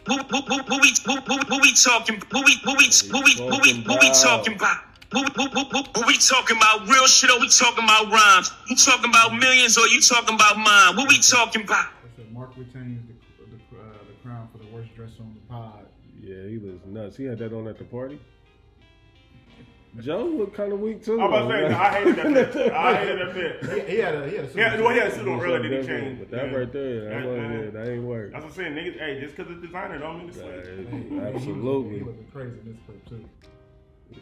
Who we talking about? Who we talking about? Who we talking about real shit or we talking about rhymes? You talking about millions or you talking about mine? What we talking about? I said Mark retains the crown for the worst dress on the pod. Yeah, he was nuts. He had that on at the party. Joe looked kind of weak too. I'm about to say, no, I hated that bit. I hated that bit. He had a suit. Yeah, well, he had a suit on earlier than he changed. But that right there, that ain't work. That's what I'm saying, niggas. Hey, just because it's designer don't mean it's slick. Absolutely. He looking crazy in this clip too. Yeah.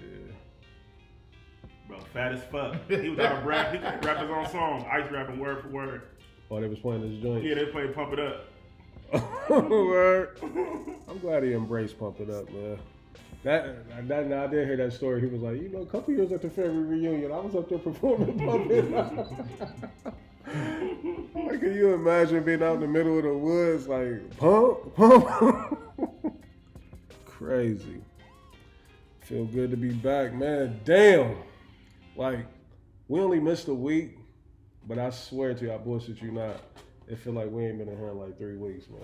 Bro, fat as fuck. He was out of breath. He couldn't rap his own song. Ice rapping word for word. Oh, they was playing this joint. Yeah, they played Pump It Up. Word. I'm glad he embraced Pump It Up, man. Now I did hear that story. He was like, a couple years at the family reunion, I was up there performing Pump It Up. Like, can you imagine being out in the middle of the woods, like, pump? Crazy. Feel good to be back, man. Damn. Like, we only missed a week, but I swear to you, I bullshit you not. It feel like we ain't been in here in like 3 weeks, man.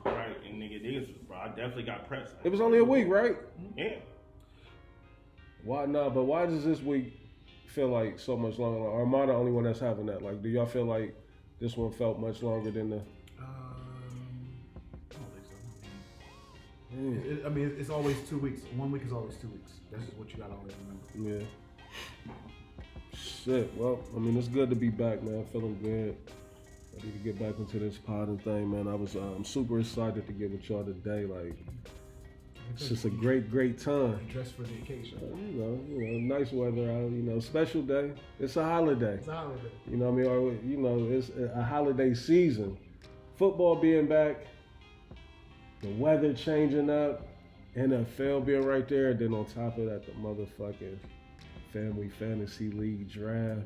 Right, and niggas, bro, I definitely got pressed. It was only a week, right? Yeah. Why not? But why does this week feel like so much longer? Or am I the only one that's having that? Like, do y'all feel like this one felt much longer than the? I don't think so. I mean, it's always 2 weeks. 1 week is always 2 weeks. That's just what you gotta always remember. Yeah. Shit. Well, I mean, it's good to be back, man. Feeling good. Ready to get back into this podding thing, man. I'm super excited to get with y'all today. Like, it's just a great time. Dress for the occasion. Nice weather out. Special day. It's a holiday. It's a holiday. You know what I mean? Or it's a holiday season. Football being back, the weather changing up, NFL being right there, and then on top of that, the motherfucking Family Fantasy League draft.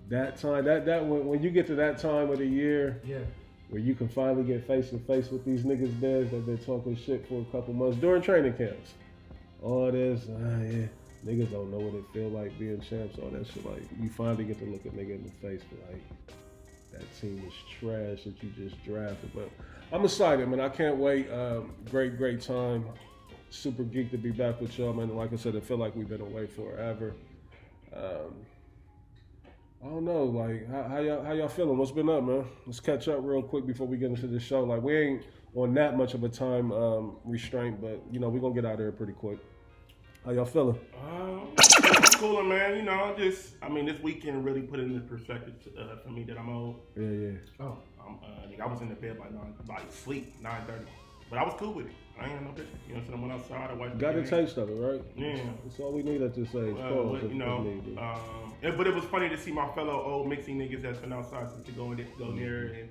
That time, when you get to that time of the year, yeah, where you can finally get face to face with these niggas that been talking shit for a couple months during training camps. All this, niggas don't know what it feel like being champs. All that shit, like you finally get to look a nigga in the face, but like that team is trash that you just drafted. But I'm excited, man. I can't wait. Great time. Super geeked to be back with y'all, man. Like I said, I feel like we've been away forever. I don't know, like how y'all feeling? What's been up, man? Let's catch up real quick before we get into the show. Like we ain't on that much of a time restraint, but we're gonna get out of there pretty quick. How y'all feeling? Cooler, man. This weekend really put it into perspective for me that I'm old. Yeah. Oh, I was in the bed by sleep 9:30, but I was cool with it. I ain't had no picture. So I went outside. I watched. Got a taste of it, right? Yeah. That's all we need at this age. But it was funny to see my fellow old mixing niggas that's been outside since to go near, and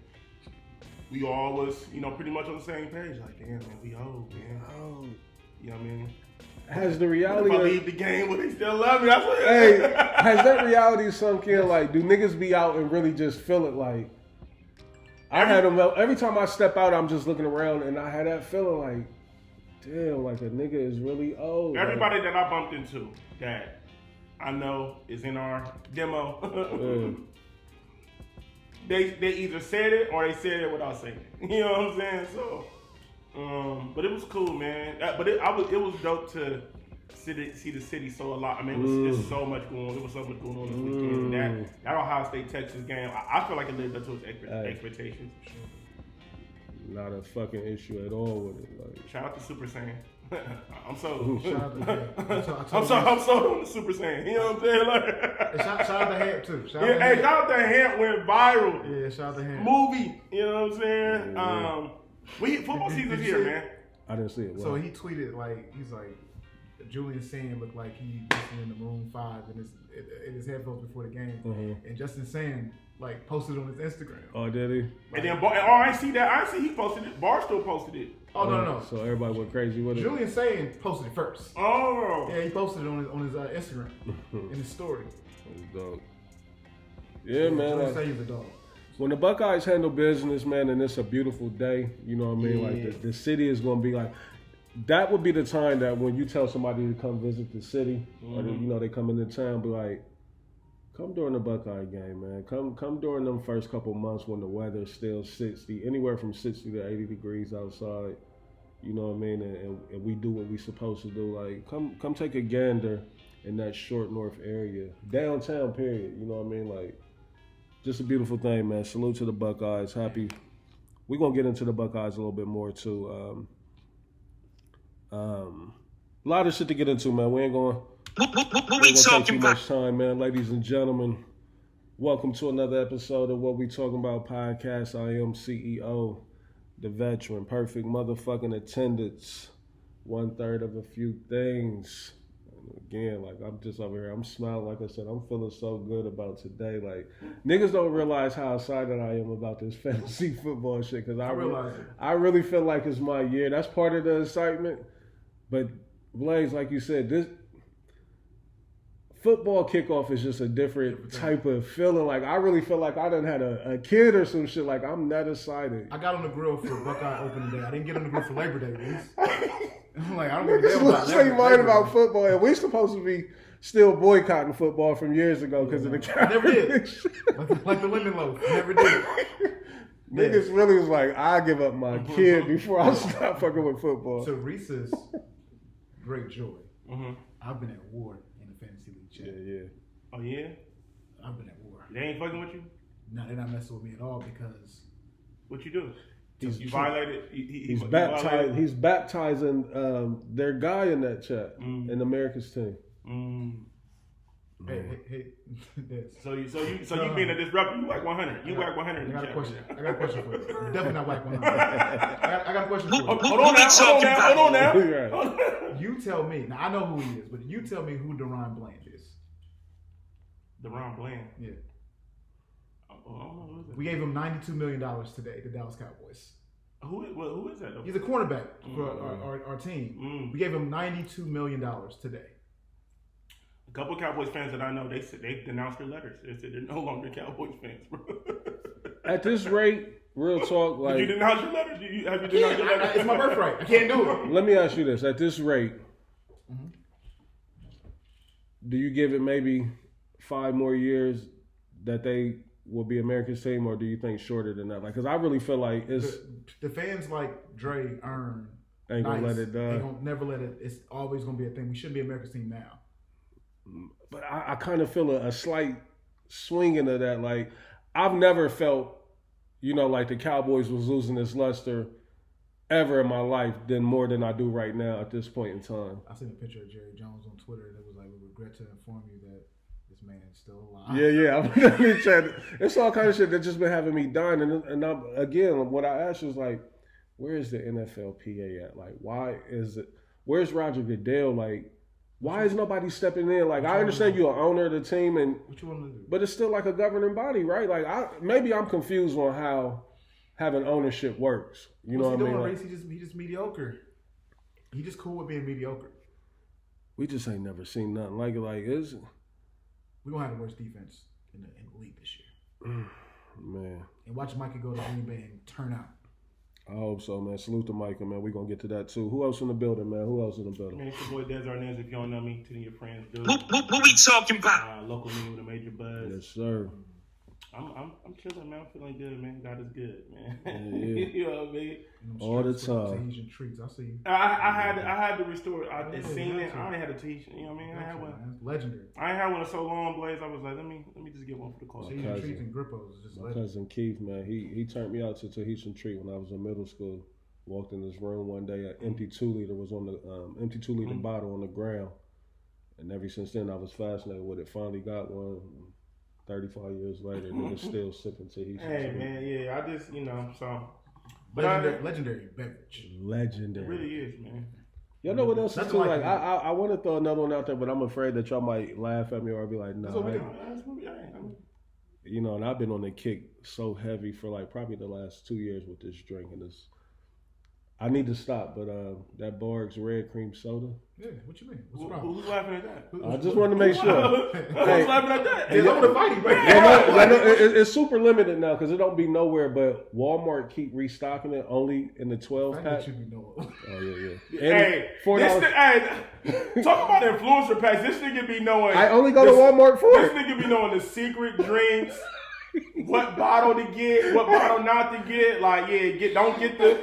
we all was, pretty much on the same page. Like, damn, man, we old, man. Oh. You know what I mean? Has the reality if I leave the game, will they still love me? That's what has that reality sunk in? Like, do niggas be out and really just feel it? Like, I had them every time I step out, I'm just looking around, and I had that feeling like, damn, like a nigga is really old. Everybody that I bumped into that I know is in our demo. They either said it or they said it without saying it. You know what I'm saying? So, but it was cool, man. But it was dope to see the city so a lot. I mean, it was so much going on. There was so much going on this weekend. And that Ohio State Texas game, I feel like it lived up to its expectations. Not a fucking issue at all with it. Like, shout out to Super Saiyan. I'm sold. Shout out to I'm sold on the Super Saiyan. You know what I'm saying? Like, shout out to Hamp too. Shout out to Hamp went viral. Yeah, shout out to Hamp. Movie. You know what I'm saying? Football season's here, man. I didn't see it. So he tweeted he's like, Julian Sand looked like he listened in the Maroon 5 in his headphones before the game, and Justin Sand posted on his Instagram. Oh, did he? And then I see he posted it. Barstool posted it. Oh no. So everybody went crazy with it. Julian Sand posted it first. Oh. Yeah, he posted it on his Instagram in his story. That's dope. Yeah, man. Julian Sand's a dog. When the Buckeyes handle business, man, and it's a beautiful day, you know what I mean? Yeah. Like the city is gonna be like. That would be the time that when you tell somebody to come visit the city, or they come into town, be like, Come during the Buckeye game, man. Come during them first couple months when the weather's still 60, anywhere from 60 to 80 degrees outside. You know what I mean? And we do what we supposed to do. Like, come take a gander in that short north area. Downtown, period. You know what I mean? Like, just a beautiful thing, man. Salute to the Buckeyes. Happy. We're going to get into the Buckeyes a little bit more, too. A lot of shit to get into, man. We ain't going to take too much time, man. Ladies and gentlemen, welcome to another episode of What We Talking About podcast. I am CEO, the veteran, perfect motherfucking attendance, 1/3 of a few things. And again, like, I'm just over here, I'm smiling. Like I said, I'm feeling so good about today. Like, niggas don't realize how excited I am about this fantasy football shit, because I really feel like it's my year. That's part of the excitement. But Blaze, like you said, this football kickoff is just a different type of feeling. Like, I really feel like I done had a kid or some shit. Like, I'm that excited. I got on the grill for Buckeye opening day. I didn't get on the grill for Labor Day, Reese. I'm like, I don't give a damn about Labor Day. About football, and we supposed to be still boycotting football from years ago because of the Cowboys. Never did. Like the lemon loaf. Never did. Niggas really was like, I give up my kid before I stop fucking with football. To Reese's great joy, I've been at war in the fantasy league chat. Yeah. Oh, yeah? I've been at war. They ain't fucking with you? No, they're not messing with me at all because... What you do? You violated? He's baptizing their guy in that chat, in America's team. Hey. So you being a disruptor, you whack 100. You whack 100 in the chat. I got a question for you. Definitely not whack 100. I got a question for you. Hold on now. You tell me. Now, I know who he is, but you tell me who Deron Bland is. Deron Bland? Yeah. Who is it? We gave him $92 million today, the Dallas Cowboys. Who is that? He's a cornerback for our team. We gave him $92 million today. A couple of Cowboys fans that I know, they said they denounced their letters. They said they're no longer Cowboys fans, bro. At this rate, real talk, like... Did you denounce your letters? Have you denounced your letters? It's my birthright. I can't do it. Let me ask you this. At this rate, do you give it maybe 5 more years that they will be America's team, or do you think shorter than that? Like, because I really feel like it's... The fans like Dre, Earn, ain't gonna let it die. Ain't gonna never let it... It's always gonna be a thing. We shouldn't be America's team now. But I kind of feel a slight swing into that. Like, I've never felt, like the Cowboys was losing its luster ever in my life more than I do right now at this point in time. I seen a picture of Jerry Jones on Twitter that was like, we regret to inform you that this man is still alive. Yeah. It's all kind of shit that just been having me dying. And I'm, again, what I asked was like, where is the NFLPA at? Like, why is it? Where's Roger Goodell? Like, why is nobody stepping in? Like, I understand you're an owner of the team, what you want to do? But it's still like a governing body, right? Like, maybe I'm confused on how having ownership works. You know what I mean? Like, he just mediocre. He just cool with being mediocre. We just ain't never seen nothing like it. Like, is we gonna have the worst defense in the league this year. Man. And watch Micah go to Green Bay and turn out. I hope so, man. Salute to Micah, man. We're going to get to that, too. Who else in the building, man? Man, it's your boy Des Arnaz. If you don't know me, tell your friends do. What we talking about? Local me with a major buzz. Yes, sir. I'm chilling, man. I'm feeling good, man. God is good, man. Yeah. You know what I mean? All the time. Tahitian treats. I see you. I had to restore. I seen it. I only had a Tahitian. You know what I mean? I had one. That's legendary. I ain't had one in so long, Blaze. I was like, let me just get one for the cause. Tahitian treats and grippos is just my cousin Keith, man. He turned me out to Tahitian treat when I was in middle school. Walked in this room one day, an empty 2-liter was on the empty 2-liter bottle on the ground, and ever since then I was fascinated with it. Finally got one. 35 years later, niggas still sipping Tahitian. Hey man, yeah, I just so. Legendary beverage. Legendary. It really is, man. Y'all know what else is too? Like I want to throw another one out there, but I'm afraid that y'all might laugh at me or be like, no. And I've been on the kick so heavy for like probably the last 2 years with this drink, and I need to stop, but that Barks red cream soda. Yeah, what you mean? What's the problem? Who's laughing at that? I just wanted to make sure. Who's laughing at that? Hey, I'm gonna fight you, bro. It's super limited now because it don't be nowhere. But Walmart keep restocking it only in the 12 pack. Should be no. Oh yeah. Hey, $4. talk about influencer packs. This nigga be knowing. I only go to Walmart for This it. nigga be knowing the secret drinks, what bottle to get, what bottle not to get. Like, yeah, don't get the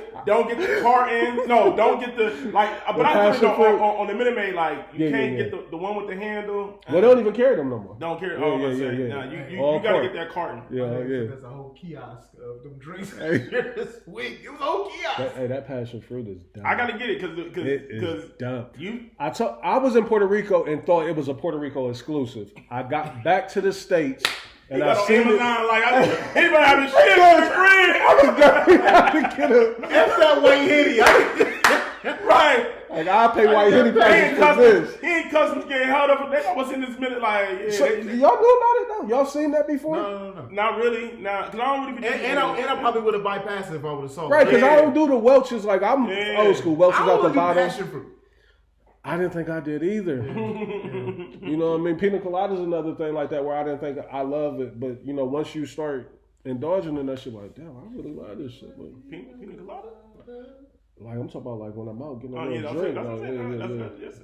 carton. No, don't get the like. But I put it on the Minute Maid. Like, you can't get the one with the handle. Well, they don't even carry them no more. Don't carry. Yeah. Nah, you gotta get that carton. Yeah. That's a whole kiosk of them drinks. This week, it was a whole kiosk. That passion fruit is dumb. I gotta get it because dumb. You. I was in Puerto Rico and thought it was a Puerto Rico exclusive. I got back to the States. And I on seen Amazon, like, anybody having shit in the screen. I was definitely having to get a. That's that white hitty. Right. Like, I'll pay white hitty prices for this. He ain't customs getting held up. They know what's in this minute. Like, yeah, so, y'all knew about it though? Y'all seen that before? No. Not really. Nah, because I don't really be And I probably would have bypassed it if I would have saw it. Right, because I don't do the Welch's. Like, I'm old school. Welch's out the bottom. Passion fruit. I didn't think I did either. You know what I mean? Pina colada is another thing like that where I didn't think I love it. But, you know, once you start indulging in that shit, like, damn, I really like this shit. Like, Pina colada? Like, I'm talking about, like, when I'm out getting a Oh, little yeah, drink. that's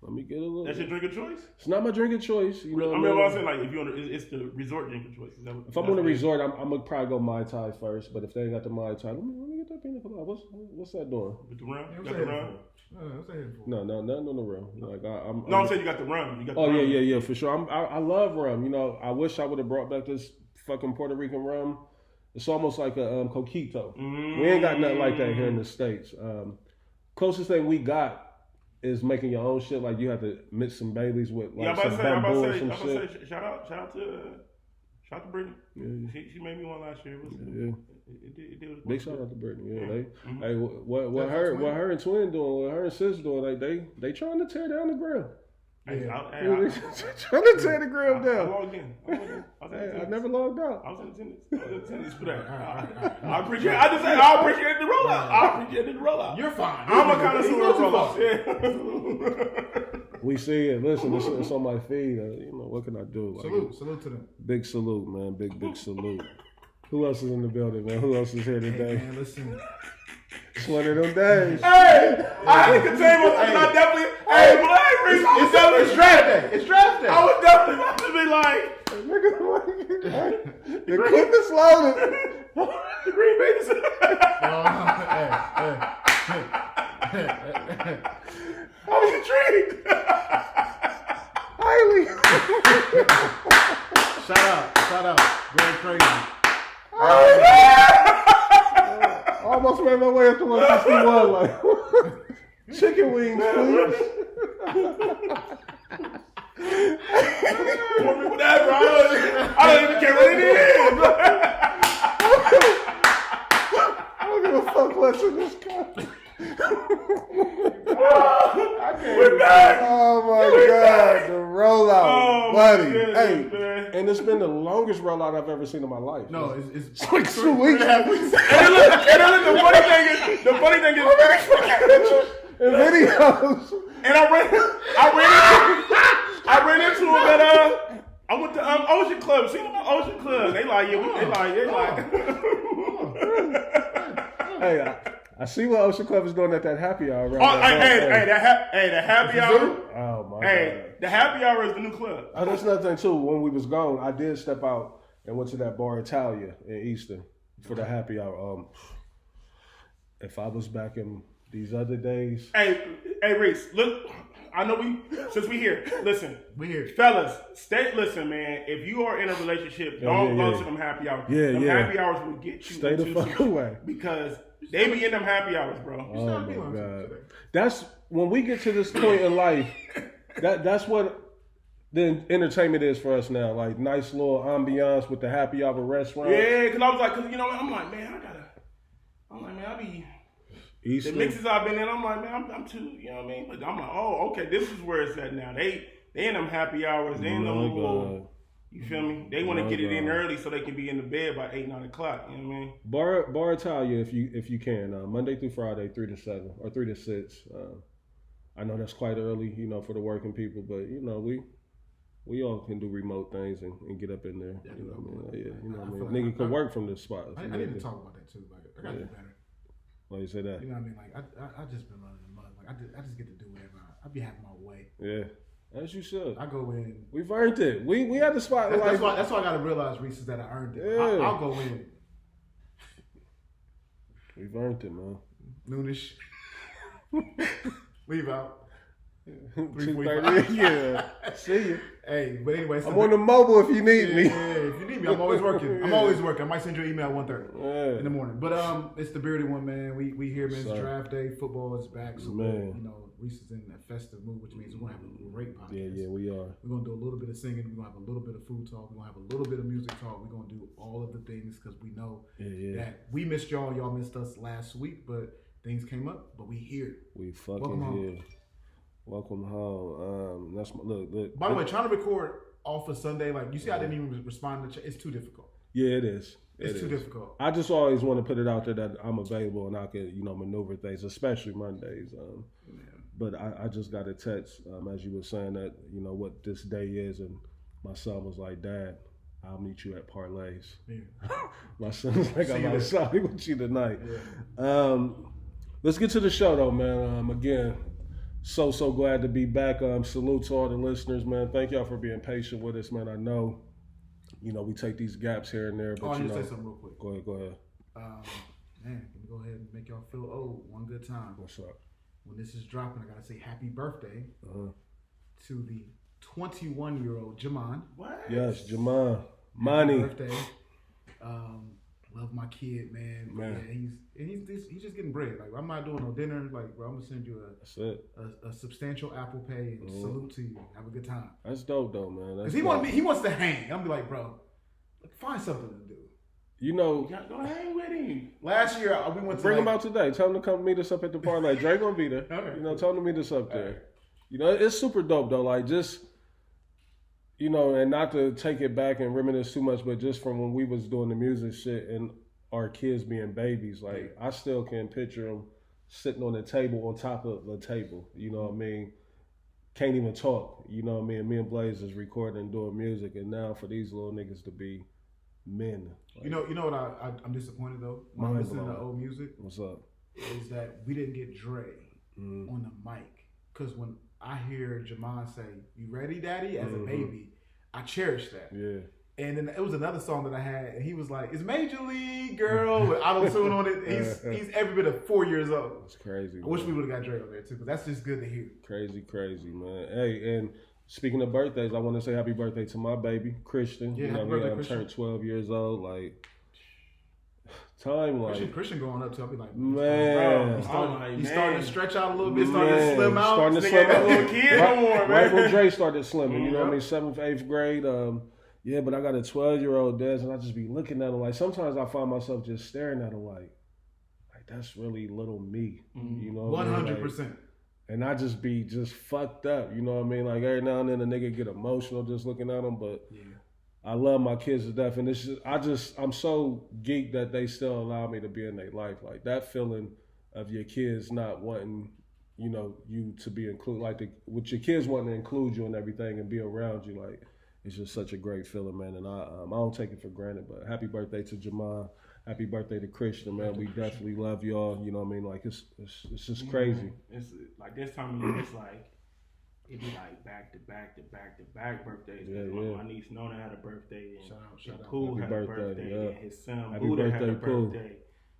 Let me get a little. That's your drink of choice? It's not my drink of choice. You know I mean, what I'm saying, like, if you're on it's the resort drink of choice. If I'm on a resort, I'm going to probably go Mai Tai first. But if they ain't got the Mai Tai, let me get that pina colada. What's that doing? With the rum? Yeah, You got the rum? No, nothing on the rum. Like I'm saying you got the rum. Yeah, for sure. I love rum. You know, I wish I would have brought back this fucking Puerto Rican rum. It's almost like a coquito. We ain't got nothing like that here in the States. Closest thing we got is making your own shit. Like, you have to mix some Baileys with like some bamboo or some shit. Shout out to Brittany. Yeah. She made me one last year. It was big shout out to Brittany. Yeah, hey, what her and Twin doing? What her and Sis doing? Like they trying to tear down the grill. Trying to tear the grill down. I logged in. I never logged out. I was in attendance for that. I appreciate. I appreciate the rollout. I appreciate the rollout. You're fine. I'm a connoisseur of rollouts. We see it. Listen, it's on my feed. You know, what can I do? Salute to them. Big salute, man. Big salute. Who else is in the building, man? Who else is here today? Hey, man, listen. It's one of them days. Hey, I had to contain myself. I definitely. Hey, but It's draft day. It's draft day. I was definitely about to be like, the clip is loaded. The Green Bay is. I was intrigued. Highly. Shout out. Very crazy. Almost made my way up to 161. Like, chicken wings, please. Whatever. I don't even care what it is. I don't give a fuck what's in this cup. We're back. Oh my God, the rollout, buddy. Goodness, hey, and it's been the longest rollout I've ever seen in my life. No, it's like 2 weeks. And then the funny thing is, and videos. And I ran into him at I went to Ocean Club. Seen him at Ocean Club. They like, Hey, I see what Ocean Club is doing at that happy hour. The happy hour. Oh my God. The happy hour is the new club. Oh, that's another thing too. When we was gone, I did step out and went to that bar Italia in Easton for the happy hour. If I was back in these other days, hey Reese, look. I know since we here. Listen, we here, fellas. Listen, man. If you are in a relationship, don't go to them happy hours. Happy hours will get you. Stay the fuck away because they be in them happy hours, bro. Oh my God. That's when we get to this point in life. That's what the entertainment is for us now. Like nice little ambiance with the happy hour restaurant. Yeah, because I was like, I'm like, man, I be. Eastern. The mixes I've been in, I'm like, man, I'm too, you know what I mean? But I'm like, oh, okay, this is where it's at now. They in them happy hours. They in them little You feel me? They want to get it in early so they can be in the bed by 8, 9 o'clock. You know what I mean? Bar Italia, if you can, Monday through Friday, 3 to 7 or 3 to 6. I know that's quite early, you know, for the working people, but you know we all can do remote things and get up in there. Yeah, you know what I mean? Yeah, you know what I feel mean? like Nigga can work from this spot. I need to talk about that too. Like, I gotta do better. Why you say that? You know what I mean? Like, I just been running the mud. Like, I just get to do whatever. I be having my way. Yeah, as you should. I go in. We've earned it. We had the spot. That's why I gotta realize, Reese, is that I earned it. Yeah. I'll go in. We've earned it, man. Noonish. Leave out. 2:30. Yeah. See you. Hey, but anyway, I'm on the mobile if you need me. Yeah, if you need me, I'm always working. I'm always working. I might send you an email at 1:30 in the morning. But it's the Bearded One, man. We here, man. It's draft day. Football is back. So you know, Reese is in that festive mood, which means we're gonna have a great podcast. Yeah, we are. We're gonna do a little bit of singing. We're gonna have a little bit of food talk. We're gonna have a little bit of music talk. We're gonna do all of the things because we know that we missed y'all. Y'all missed us last week, but things came up. But we here. We fucking Welcome here. home. Welcome home. That's my look. By the way, trying to record off a Sunday, like you see, I didn't even respond to. It's too difficult. Yeah, it is. It's too difficult. I just always want to put it out there that I'm available and I can, you know, maneuver things, especially Mondays. But I just got a text, as you were saying, that, you know, what this day is, and my son was like, Dad, I'll meet you at Parlays. Yeah. My son was like, I'm outside with you tonight. Yeah. Let's get to the show, though, man. Again, so glad to be back. Salute to all the listeners, man. Thank y'all for being patient with us, man. I know, you know, we take these gaps here and there, but I you need know. to say something real quick. Go ahead. Man, let me go ahead and make y'all feel old one good time. What's up? When this is dropping, I gotta say happy birthday to the 21-year-old Jamon. What? Yes, Jamon. Money. Happy birthday. Love my kid, man. Yeah, he's just getting bread. Like, I'm not doing no dinner. Like, bro, I'm gonna send you a substantial Apple Pay and salute to you. Have a good time. That's dope, though, man. Because he wants to hang. I'm be like, bro, find something to do. You know, go hang with him. Last year we went to bring him out today. Tell him to come meet us up at the parlay. Dre gonna be there. Okay, you know, tell him to meet us up there. Right. You know, it's super dope though. Like, just, you know, and not to take it back and reminisce too much, but just from when we was doing the music shit and our kids being babies, like, I still can picture them sitting on the table, on top of the table. You know what I mean? Can't even talk. You know what I mean? Me and Blaze is recording and doing music, and now for these little niggas to be men. Like, you know what I'm disappointed though when I'm listening to old music. What's up? Is that we didn't get Dre on the mic, because when I hear Jamon say "You ready, Daddy?" as a baby, I cherish that. Yeah. And then it was another song that I had, and he was like, "It's Major League Girl" with auto-tune on it. He's every bit of 4 years old. It's crazy. I wish we would have got Dre on there too, because that's just good to hear. Crazy, man. Hey, and speaking of birthdays, I want to say happy birthday to my baby, Christian. Yeah, you know, happy birthday, I Christian. turned 12 years old. Like, time, like... Christian going up too. I'll be like, man. He's starting to stretch out a little bit, starting to slim out. Starting to slim out. Little kid no more, man. Right when Dre started slimming, you know what I mean? 7th, 8th grade. Yeah, but I got a 12-year-old Des, and I just be looking at him like, sometimes I find myself just staring at him like that's really little me. You know what 100%. Like, and I just be just fucked up, you know what I mean? Like, every now and then a nigga get emotional just looking at him, but I love my kids to death, and it's just, I'm so geeked that they still allow me to be in their life. Like, that feeling of your kids not wanting, you know, you to be included, like with your kids wanting to include you and everything and be around you, like, it's just such a great feeling, man, and I don't take it for granted. But happy birthday to Jamon. Happy birthday to Christian, man. We definitely love y'all. You know what I mean? Like, it's just crazy. It's like this time of year, it's like, it'd be like back to back birthdays. My niece Nona had a birthday, and Pooh had a birthday, and his son Buddha had a birthday.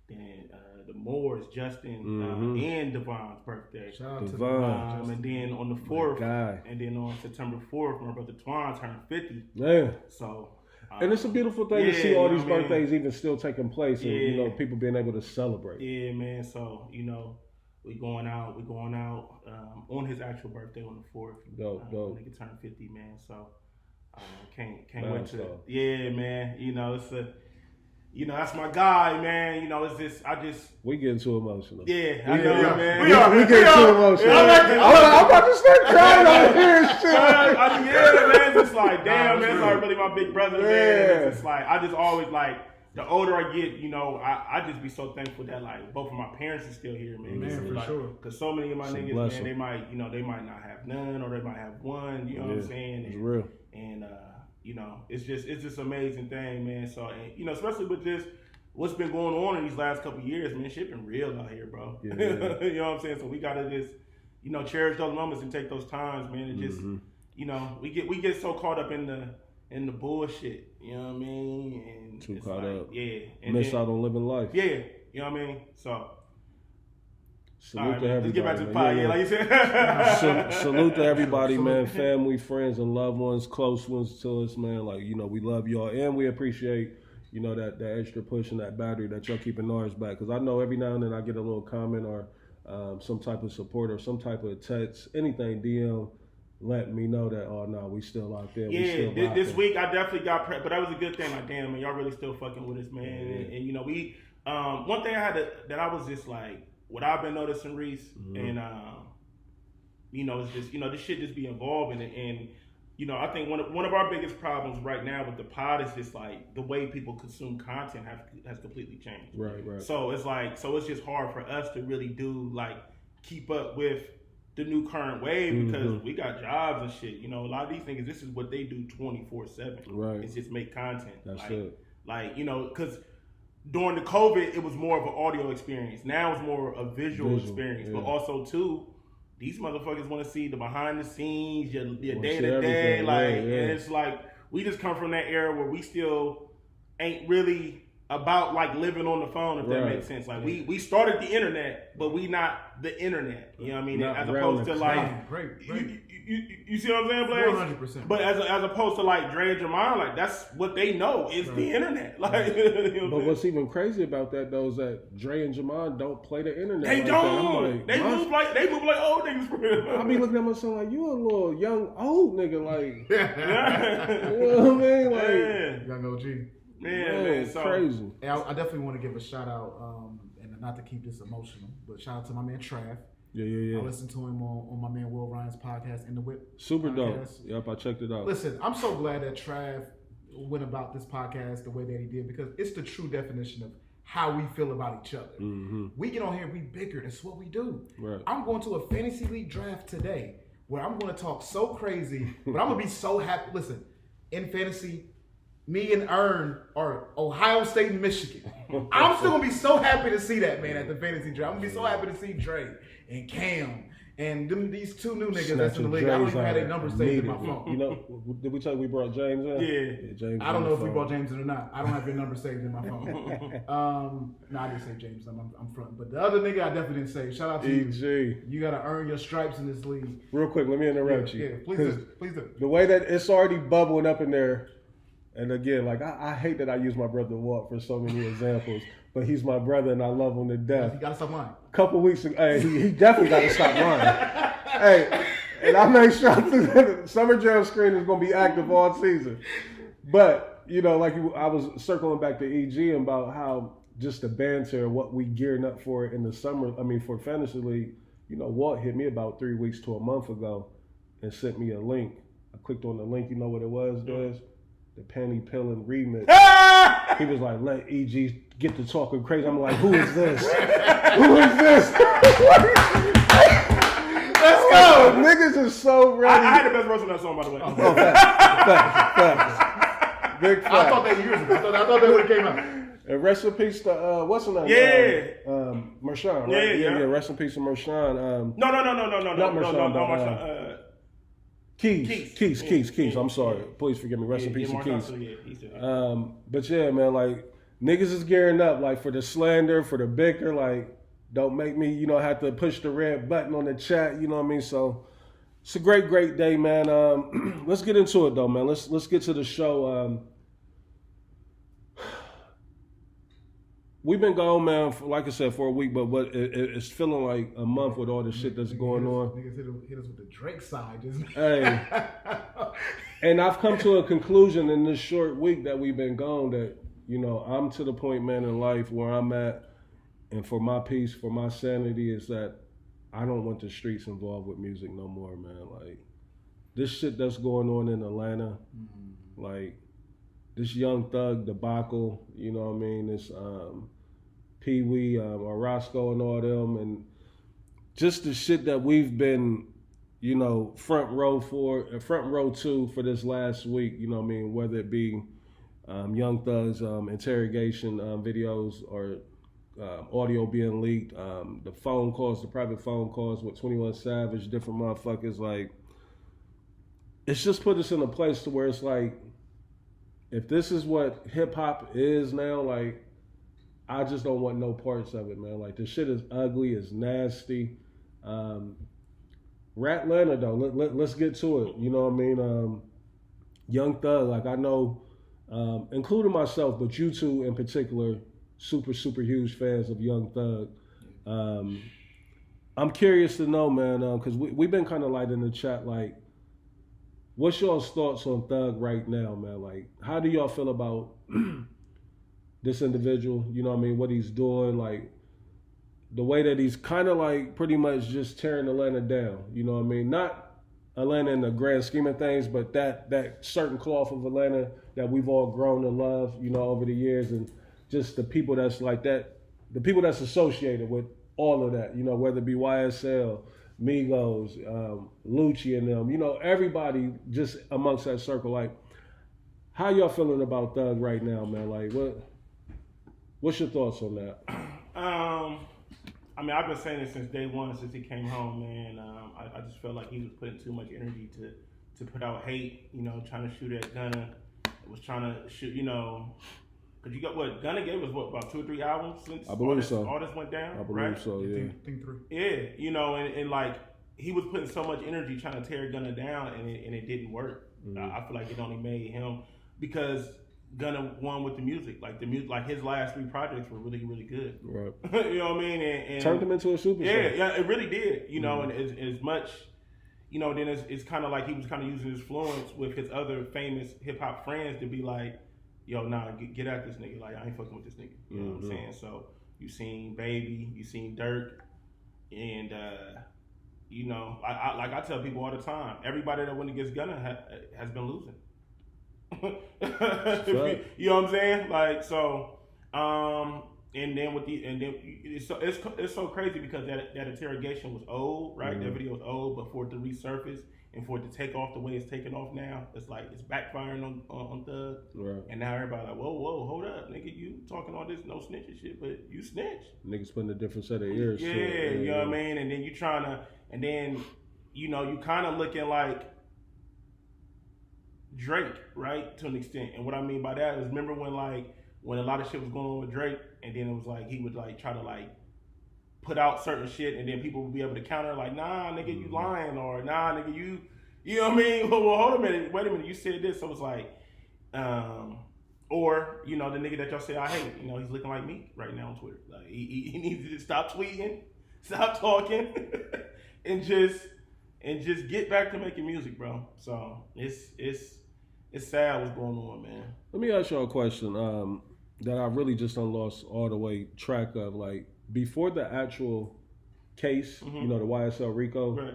Then the Moors, Justin, and Devon's birthday. Shout out to Devon. And then on the 4th, and then on September 4th, my brother Twan turned 50. Yeah. So, and it's a beautiful thing to see all these birthdays even still taking place, and you know, people being able to celebrate. Yeah, man. So, you know, we going out on his actual birthday on the 4th. Dope. Nigga turned 50, man. So can't wait to. Yeah, man. You know, you know, that's my guy, man. You know, it's just, we getting too emotional. Yeah, I know, man. We getting too emotional. I'm about to start crying out here and shit. Yeah, man. It's just like, damn, man. It's like really my big brother, man. It's just like, I just always like, the older I get, you know, I just be so thankful that like both of my parents are still here, man. Man, for sure. Because so many of my niggas, man, they might not have none or they might have one. You know what I'm saying? It's real. And you know, it's just an amazing thing, man. So, and, you know, especially with just what's been going on in these last couple of years, man, shit been real out here, bro. Yeah. You know what I'm saying? So we gotta just, you know, cherish those moments and take those times, man. And just, you know, we get so caught up in the bullshit. You know what I mean? And too caught up. Yeah. And miss out on living life. Yeah. You know what I mean? So. Salute to everybody. Let's get back to the pod. Yeah, like you said. Salute to everybody, man. Family, friends, and loved ones, close ones to us, man. Like, you know, we love y'all and we appreciate, you know, that extra push and that battery that y'all keeping ours back. Because I know every now and then I get a little comment or some type of support or some type of text, anything, DM, letting me know that, oh, no, we still out there. Yeah, this week I definitely got but that was a good thing. Like, damn, man, y'all really still fucking with us, man. Yeah. And you know, we, one thing I had that I was just like, what I've been noticing, Reese, and you know, it's just, you know, this shit just be evolving, and you know, I think one of our biggest problems right now with the pod is just like the way people consume content has completely changed. Right. So it's like, it's just hard for us to really keep up with the new current wave because we got jobs and shit. You know, a lot of these things, this is what they do 24/7. Right. It's just make content. That's it. Like, you know, because during the COVID, it was more of an audio experience. Now it's more a visual experience. Yeah. But also, too, these motherfuckers want to see the behind the scenes, your day-to-day. Like, and it's like, we just come from that era where we still ain't really about, like, living on the phone, if that makes sense. Like, we started the internet, but we not the internet. You know what I mean? Not as opposed to, like, great. You see what I'm saying, Blaze? 100%. But as opposed to like Dre and Jamon, like that's what they know is the internet. Like, you know but what's even crazy about that though is that Dre and Jamon don't play the internet. They like don't. They move like old niggas for real. I be looking at myself like, you a little young old nigga, like. You know what I mean? Like, young OG. Man, so crazy. Hey, I definitely want to give a shout out, and not to keep this emotional, but shout out to my man Trav. Yeah. I listened to him on my man Will Ryan's podcast, In the Whip. Super podcast. dope. Yep, I checked it out. Listen, I'm so glad that Trav went about this podcast the way that he did because it's the true definition of how we feel about each other. We get on here and we bicker. That's what we do. Right. I'm going to a fantasy league draft today where I'm going to talk so crazy, but I'm going to be so happy. Listen, in fantasy, me and Ern are Ohio State and Michigan. I'm still going to be so happy to see that, man, at the fantasy draft. I'm going to be so happy to see Dre and Cam and these two new niggas that's in the league. I don't even have their numbers saved in my phone. You know, did we tell you we brought James in? Yeah James. I don't know if we brought James in or not. I don't have your number saved in my phone. No, I didn't say James. I'm fronting. But the other nigga I definitely didn't say. Shout out to you. You got to earn your stripes in this league. Real quick, let me interrupt you. Yeah, please do. The way that it's already bubbling up in there, and again, like I hate that I use my brother Walt for so many examples, but he's my brother and I love him to death. You got to stop lying. Couple weeks ago, hey, he definitely got to stop lying. Hey, and I made sure the Summer Jam screen is going to be active all season. But, you know, like I was circling back to EG about how just the banter, what we gearing up for in the summer, for Fantasy League, you know, Walt hit me about 3 weeks to a month ago and sent me a link. I clicked on the link, you know what it was, Des? The Penny Pillin remix. He was like, let EG get to talking crazy. I'm like, who is this? Who is this? Let's go. Niggas is so ready. I had the best verse on that song, by the way. Oh, facts. Big facts. I thought they used it. I thought they would have came out. And rest in peace to, what's her name? Yeah. Mershawn, right? Yeah. Rest in peace to Mershawn. No. Not Mershawn, Mershawn. Keys. I'm sorry. Please forgive me. Rest in peace to Keys. But yeah, man, like, niggas is gearing up, like, for the slander, for the bicker, like, don't make me, you know, have to push the red button on the chat, you know what I mean? So, it's a great day, man. Let's get into it, though, man. Let's get to the show. We've been gone, man, for, like I said, for a week, but it's feeling like a month with all the shit that's going on. Niggas hit us with the Drake side, just hey. And I've come to a conclusion in this short week that we've been gone that, you know, I'm to the point, man, in life where I'm at, and for my peace, for my sanity, is that I don't want the streets involved with music no more, man. Like, this shit that's going on in Atlanta, like, this Young Thug debacle, you know what I mean? This Pee Wee or Roscoe and all them, and just the shit that we've been, you know, front row to for this last week, you know what I mean? Whether it be Young Thug's interrogation videos or audio being leaked, the phone calls, the private phone calls with 21 Savage, different motherfuckers, like, it's just put us in a place to where it's like, if this is what hip hop is now, like, I just don't want no parts of it, man. Like, this shit is ugly, it's nasty. Ratlanta though, let's get to it. You know what I mean? Young Thug, like, I know, including myself, but you two in particular, super huge fans of Young Thug. I'm curious to know, man, because we've been kind of like in the chat, like, what's y'all's thoughts on Thug right now, man? Like, how do y'all feel about this individual? You know what I mean? What he's doing, like, the way that he's kind of like pretty much just tearing Atlanta down. You know what I mean? Not Atlanta in the grand scheme of things, but that certain cloth of Atlanta that we've all grown to love, you know, over the years, and just the people that's like that, the people that's associated with all of that, you know, whether it be YSL, Migos, Lucci and them, you know, everybody just amongst that circle. Like, how y'all feeling about Thug right now, man? Like, what's your thoughts on that? I mean, I've been saying this since day one, since he came home, man. I just felt like he was putting too much energy to put out hate, you know, trying to shoot at Gunna. Was trying to shoot, you know, because you got what Gunna gave us, about 2 or 3 albums since I believe all this went down. I believe right? so, yeah. Think 3. Yeah, you know, and like he was putting so much energy trying to tear Gunna down, and it didn't work. I feel like it only made him, because Gunna won with the music. Like his last 3 projects were really good. Right. You know what I mean? And turned him into a superstar. Yeah, it really did. You know, and as much, you know, then it's kind of like he was kind of using his influence with his other famous hip hop friends to be like, yo, nah, get at this nigga. Like, I ain't fucking with this nigga. You know what I'm saying? So you seen Baby, you seen Dirk, and you know, I tell people all the time, everybody that went against Gunna has been losing. You know what I'm saying? Like, so, and then it's so crazy because that interrogation was old, right? That video was old, but for it to resurface and for it to take off the way it's taking off now, it's like it's backfiring on Thug. Right. And now everybody like, whoa, hold up, nigga, you talking all this no snitching shit, but you snitch. Niggas putting a different set of ears. Yeah, you know what I mean? And then you trying to, and then, you know, you kind of looking like Drake, right, to an extent. And what I mean by that is, remember when a lot of shit was going on with Drake, and then it was like he would like try to like put out certain shit, and then people would be able to counter like, nah, nigga, you lying, or nah, nigga, you know what I mean? Well, hold a minute, wait a minute, you said this, so it's like, or you know, the nigga that y'all say I hate, you know, he's looking like me right now on Twitter. Like he needs to stop tweeting, stop talking, and just get back to making music, bro. So it's sad what's going on, man. Let me ask y'all a question that I really just lost all the way track of. Like, before the actual case, you know, the YSL Rico, right,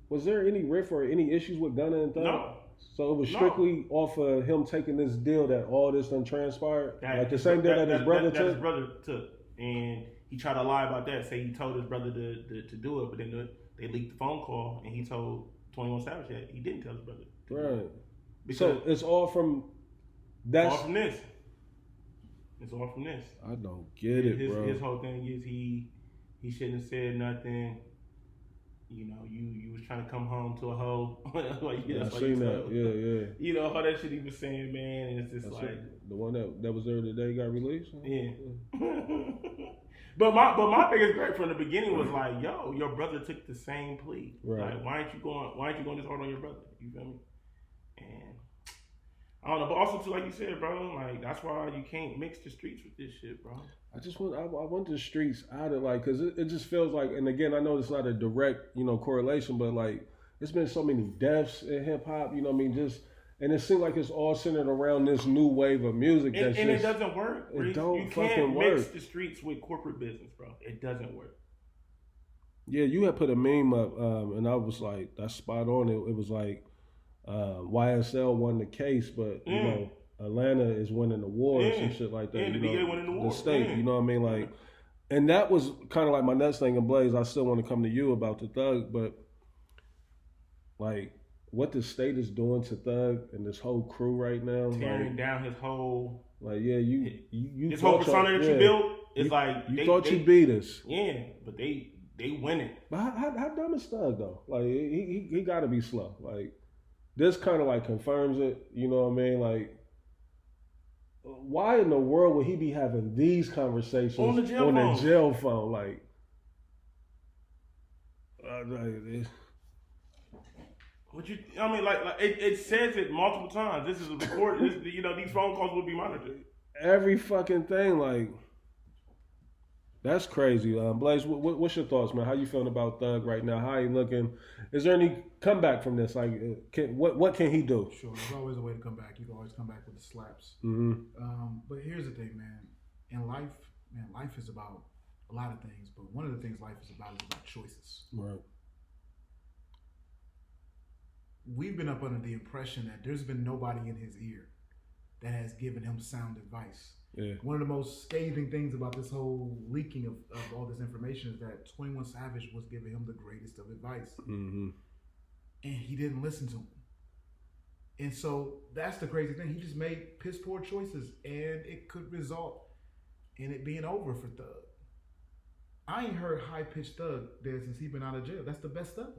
was there any riff or any issues with Gunna and Thug? No. So it was strictly off of him taking this deal that all this done transpired? Like the same deal that his brother took? That his brother took. And he tried to lie about that, say he told his brother to do it, but then they leaked the phone call, and he told 21 Savage that he didn't tell his brother. Right. So it's all from all from this. It's all from this. I don't get it, bro. His whole thing is he shouldn't have said nothing. You know, you was trying to come home to a hoe. Like, yeah, I seen that. Yeah. You know all that shit he was saying, man, and it's just like the one that was there the day he got released. Yeah. But my biggest gripe from the beginning was like, yo, your brother took the same plea. Right. Like, why ain't you going this hard on your brother? You feel me? And I don't know, but also too, like you said, bro, like that's why you can't mix the streets with this shit, bro. I want the streets out of, like, because it just feels like, and again, I know it's not a direct, you know, correlation, but like it's been so many deaths in hip hop, you know what I mean? Just And it seems like it's all centered around this new wave of music. And it doesn't work. It don't you fucking can't work. mix the streets with corporate business, bro. It doesn't work. Yeah, you had put a meme up, and I was like, that's spot on. It was like YSL won the case, but you know, Atlanta is winning awards and shit like that. Yeah, the DA winning the awards. The state, you know what I mean? Like, and that was kind of like my next thing in Blaze. I still want to come to you about the Thug, but like what the state is doing to Thug and this whole crew right now, tearing down his whole, like, yeah, you this whole persona that you built. It's like you thought you beat us, yeah, but they win it. But how dumb is Thug though? Like he got to be slow. Like this kind of like confirms it. You know what I mean? Like why in the world would he be having these conversations on the jail phone? Like what you? I mean, like it says it multiple times. This is a record. These phone calls will be monitored. Every fucking thing, like. That's crazy. Blaze, what's your thoughts, man? How you feeling about Thug right now? How he looking? Is there any comeback from this? Like, what can he do? Sure, there's always a way to come back. You can always come back with the slaps. Mm-hmm. But here's the thing, man. In life, man, life is about a lot of things. But one of the things life is about choices. Right. We've been up under the impression that there's been nobody in his ear that has given him sound advice. Yeah. One of the most scathing things about this whole leaking of all this information is that 21 Savage was giving him the greatest of advice. Mm-hmm. And he didn't listen to him. And so that's the crazy thing. He just made piss poor choices, and it could result in it being over for Thug. I ain't heard high-pitched Thug there since he been out of jail. That's the best Thug.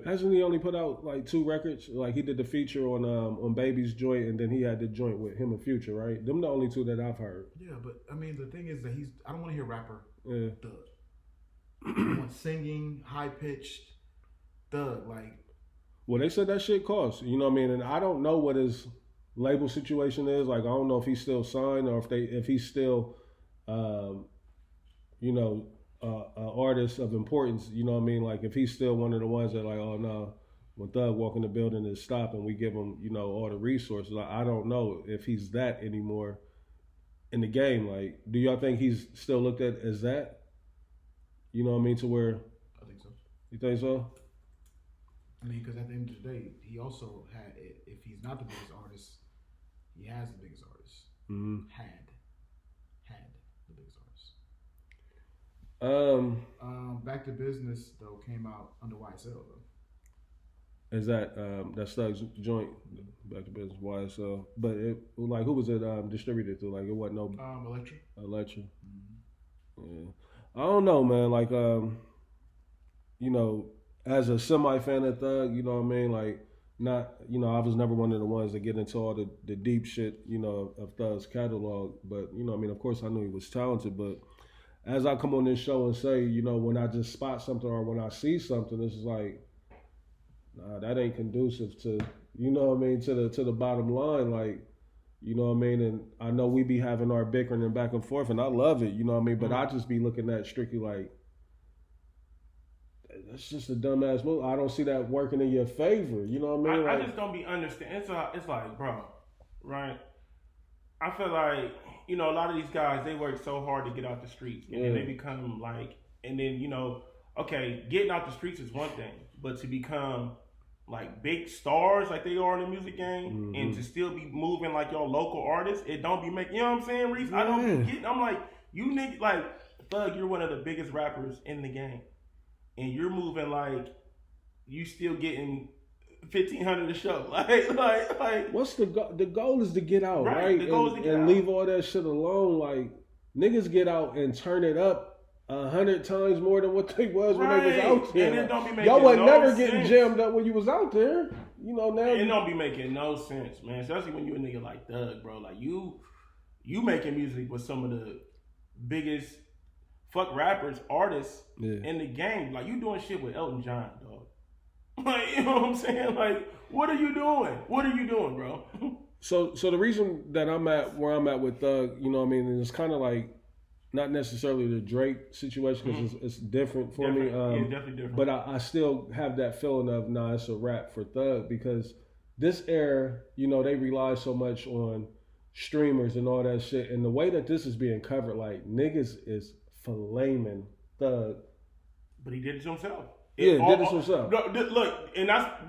Hasn't he only put out like 2 records? Like he did the feature on Baby's joint, and then he had the joint with him and Future, right? Them the only 2 that I've heard. Yeah, but I mean the thing is that I don't want to hear rapper Thug. I want singing, high-pitched Thug. Like, well, they said that shit costs. You know what I mean? And I don't know what his label situation is. Like I don't know if he's still signed or if he's still, artist of importance, you know what I mean? Like if he's still one of the ones that like, oh no, when Thug walk in the building and stop and we give him, all the resources. Like, I don't know if he's that anymore in the game. Like, do y'all think he's still looked at as that? You know what I mean? To where? I think so. You think so? I mean, because at the end of the day, he also had, if he's not the biggest artist, he has the biggest artist. Mm-hmm. Had the biggest artist. Back to Business though came out under YSL though. Is that that's Thug's joint? Back to Business YSL, but it like who was it distributed to? Like it wasn't no Electra. Mm-hmm. Yeah, I don't know, man. Like as a semi fan of Thug, you know what I mean. Like not, I was never one of the ones that get into all the deep shit, of Thug's catalog. But I mean, of course, I knew he was talented, but. As I come on this show and say, when I just spot something or when I see something, it's like, nah, that ain't conducive to, to the bottom line. Like, you know what I mean? And I know we be having our bickering and back and forth, and I love it, you know what I mean? But I just be looking at strictly like, that's just a dumbass move. I don't see that working in your favor, you know what I mean? I just don't be understanding. It's like, bro, right? I feel like, a lot of these guys, they work so hard to get out the streets. And then they become like, and then, okay, getting out the streets is one thing. But to become like big stars like they are in the music game and to still be moving like your local artists, it don't be making, you know what I'm saying, Reese? Yeah. I don't be getting, I'm like, you niggas, like, Thug, you're one of the biggest rappers in the game. And you're moving like, you still getting 1,500 a show. Like what's the goal? The goal is to get out, right? The goal is to get out. Leave all that shit alone. Like niggas get out and turn it up 100 times more than what they was when they was out there. And it don't be making y'all wasn't never sense. Getting jammed up when you was out there. Now it don't be making no sense, man. Especially when you a nigga like Thug, bro. Like you making music with some of the biggest rappers, artists in the game. Like you doing shit with Elton John, dog. Like, you know what I'm saying? Like, what are you doing? What are you doing, bro? So the reason that I'm at where I'm at with Thug, you know what I mean, it's kind of like not necessarily the Drake situation because it's different for me. It's definitely different. But I still have that feeling of, nah, it's a rap for Thug because this era, you know, they rely so much on streamers and all that shit. And the way that this is being covered, like, niggas is flaming Thug. But he did it to himself. Did it to himself. Look, and that's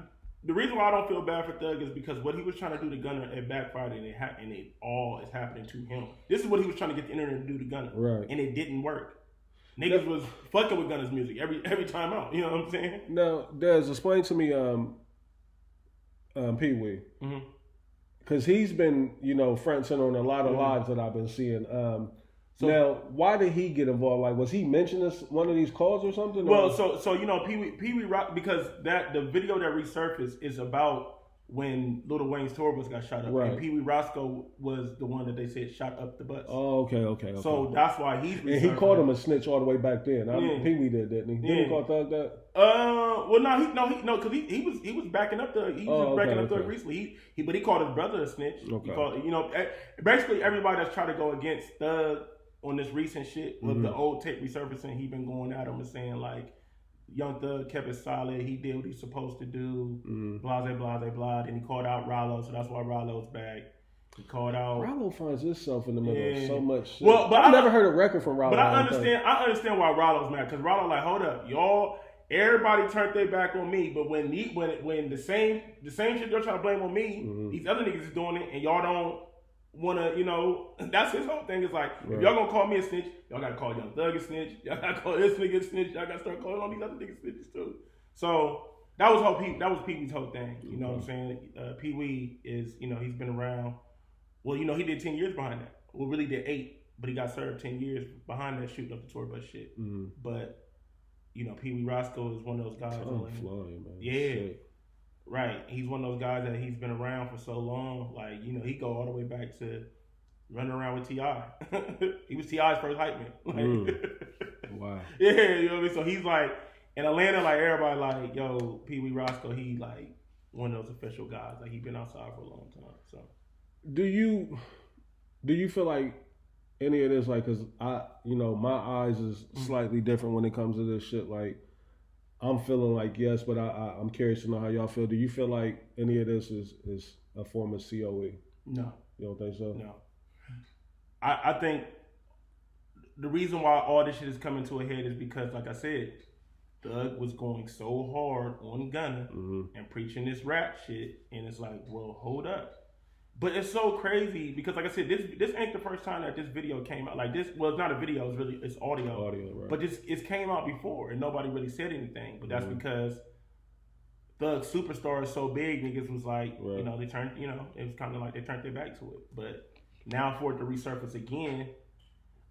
the reason why I don't feel bad for Thug is because what he was trying to do to Gunna, it backfired, and it all is happening to him. This is what he was trying to get the internet to do to Gunna, right? And it didn't work. Niggas was fucking with Gunna's music every time out. You know what I'm saying? Now, Des, explain to me, Pee Wee, because he's been, you know, front and center on a lot of lives that I've been seeing. So now, why did he get involved? Like, was he mentioning one of these calls or something? Well, so you know, Pee Wee Rock, because the video that resurfaced is about when Lil Wayne's tour bus got shot up, right? And Pee Wee Roscoe was the one that they said shot up the bus. Oh, okay. So that's why he's resurfaced. And he called him a snitch all the way back then. Pee Wee did, didn't he? Didn't he call Thug that? Well, no, because he was backing up Thug recently. But he called his brother a snitch. Okay. He called, you know, basically everybody that's trying to go against Thug on this recent shit with the old tape resurfacing, he been going at him and saying like, Young Thug kept it solid. He did what he's supposed to do. Blase, blase, blah. And he called out Rollo, so that's why Rollo's back. He called out. Rollo finds himself in the middle of so much shit. Well, but I've never heard a record from Rollo. But I understand why Rollo's mad, because Rollo like, hold up, y'all. Everybody turned their back on me, but when the same shit they're trying to blame on me, these other niggas is doing it, and y'all don't want to, you know, that's his whole thing. It's like, if y'all gonna call me a snitch, y'all gotta call Young Thug a snitch, y'all gotta call this nigga a snitch, y'all gotta start calling all these other niggas snitches too. So that was Pee Wee's whole thing. You know what I'm saying? Pee Wee is, you know, he's been around. Well, you know, he did 10 years behind that. Well, really did 8, but he got served 10 years behind that shooting up the tour bus shit. But you know, Pee Wee Roscoe is one of those guys. Man. Yeah. Shit. Right, he's one of those guys that he's been around for so long. Like, you know, he go all the way back to running around with T.I. He was T.I.'s first hype man. Like, wow. Yeah, you know what I mean? So he's like, in Atlanta, like, everybody like, yo, Pee Wee Roscoe, he like one of those official guys. Like, he been outside for a long time. So, do you feel like any of this, like, cause you know, my eyes is slightly different when it comes to this shit, like, I'm feeling like yes, but I'm curious to know how y'all feel. Do you feel like any of this is a form of COE? No. You don't think so? No. I think the reason why all this shit is coming to a head is because, like I said, Thug was going so hard on Gunna and preaching this rap shit, and it's like, well, hold up. But it's so crazy because, like I said, this ain't the first time that this video came out. Like this, well, it's not a video; it's audio. Audio, right? But it came out before, and nobody really said anything. But that's because Thug Superstar is so big, niggas was like, you know, they turned, you know, it was kind of like they turned their back to it. But now for it to resurface again,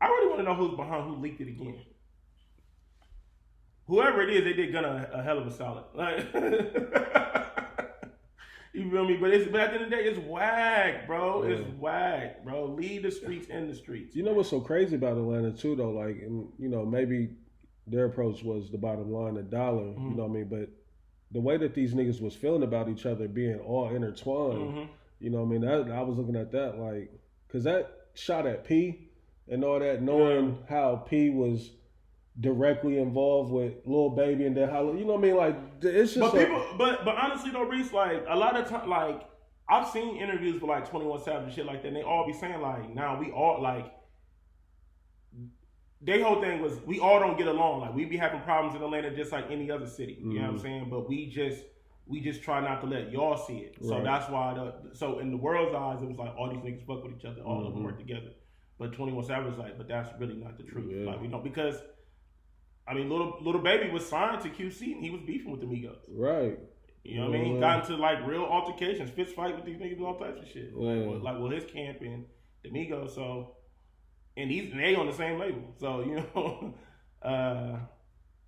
I really want to know who's behind, who leaked it again. Whoever it is, they did Gunna a hell of a solid. Like. You feel me? But at the end of the day, it's whack, bro. Yeah. It's whack, bro. Leave the streets in the streets. You know what's so crazy about Atlanta too, though? Like, and, you know, maybe their approach was the bottom line, $1. You know what I mean? But the way that these niggas was feeling about each other, being all intertwined, you know what I mean? I was looking at that like, cause that shot at P and all that, knowing how P was directly involved with Lil Baby and then how, you know what I mean? Like, it's just but honestly though, Reese, like a lot of time, like I've seen interviews with like 21 Savage and shit like that, and they all be saying like, now we all like, their whole thing was we all don't get along. Like we be having problems in Atlanta just like any other city. You know what I'm saying? But we just try not to let y'all see it. So that's why so in the world's eyes, it was like all these niggas fuck with each other, all of them work together. But 21 Savage was like, but that's really not the truth. Like we don't, because I mean, little Baby was signed to QC and he was beefing with the Migos. Right. You know what I mean? Got into like real altercations, fist fight with these niggas and all types of shit. Like his camp and the Migos. So, and they on the same label. So, you know,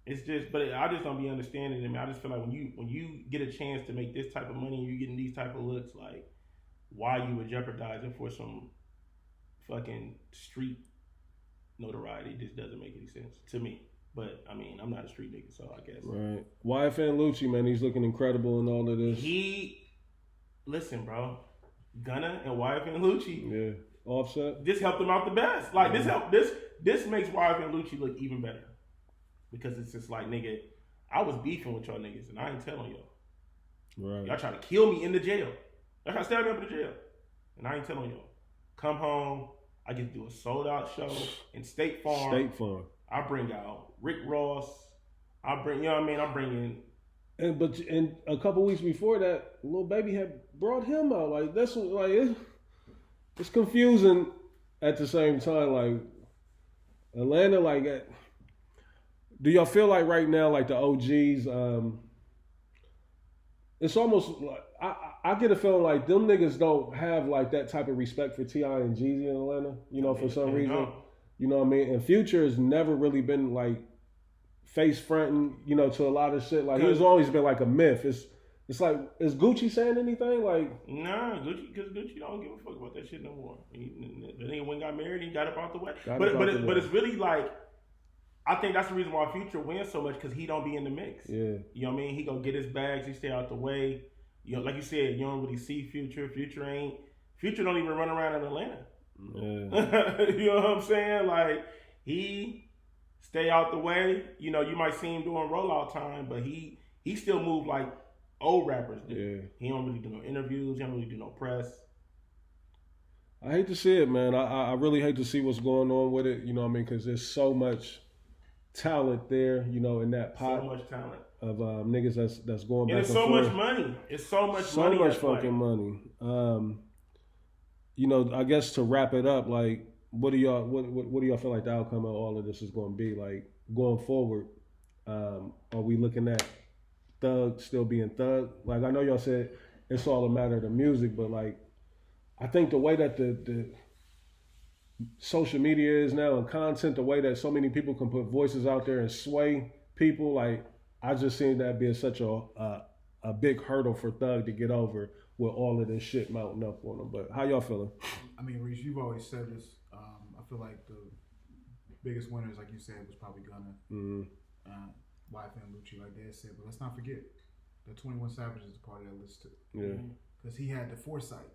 it's just, but I just don't be understanding them. I just feel like when you get a chance to make this type of money and you getting these type of looks, like why you would jeopardize it for some fucking street notoriety, it just doesn't make any sense to me. But, I mean, I'm not a street nigga, so I guess. Right. YFN Lucci, man, he's looking incredible in all of this. Listen, bro. Gunna and YFN Lucci. Yeah. Offset. This helped him out the best. Like, this makes YFN Lucci look even better. Because it's just like, nigga, I was beefing with y'all niggas, and I ain't telling y'all. Right. Y'all trying to kill me in the jail. Y'all trying to stab me up in the jail. And I ain't telling y'all. Come home. I get to do a sold out show in State Farm. State Farm. I bring out Rick Ross. I bring, you know what I mean? I bring in. And a couple weeks before that, Lil Baby had brought him out. Like that's like it's confusing at the same time. Like Atlanta, like do y'all feel like right now, like the OGs? It's almost like I get a feeling like them niggas don't have like that type of respect for T.I. and Jeezy in Atlanta. You know, for some reason. You know what I mean? And Future has never really been like face fronting, you know, to a lot of shit. Like he's always been like a myth. It's like, is Gucci saying anything? Like, nah, because Gucci don't give a fuck about that shit no more. The nigga when got married, he got up out the way. But it's really like, I think that's the reason why Future wins so much, because he don't be in the mix. Yeah, you know what I mean? He go get his bags, he stay out the way. You know, like you said, you don't really see Future. Future don't even run around in Atlanta. Yeah. You know what I'm saying? Like he stay out the way. You know, you might see him doing rollout time, but he still move like old rappers do. Yeah. He don't really do no interviews. He don't really do no press. I hate to see it, man. I really hate to see what's going on with it. You know what I mean? Because there's so much talent there. You know, in that pot. So much talent of niggas that's going back and it's so much money. It's so much money. So much fucking money. You know, I guess to wrap it up, like, what do y'all feel like the outcome of all of this is going to be? Like, going forward, are we looking at Thug still being Thug? Like, I know y'all said it's all a matter of the music, but like, I think the way that the social media is now and content, the way that so many people can put voices out there and sway people, like, I just seen that being such a big hurdle for Thug to get over with all of this shit mounting up on him. But how y'all feeling? I mean, Reese, you've always said this. I feel like the biggest winners, like you said, was probably Gunna, YF and Lucci, like Dad said. But let's not forget that 21 Savage is a part of that list too. Yeah. Because he had the foresight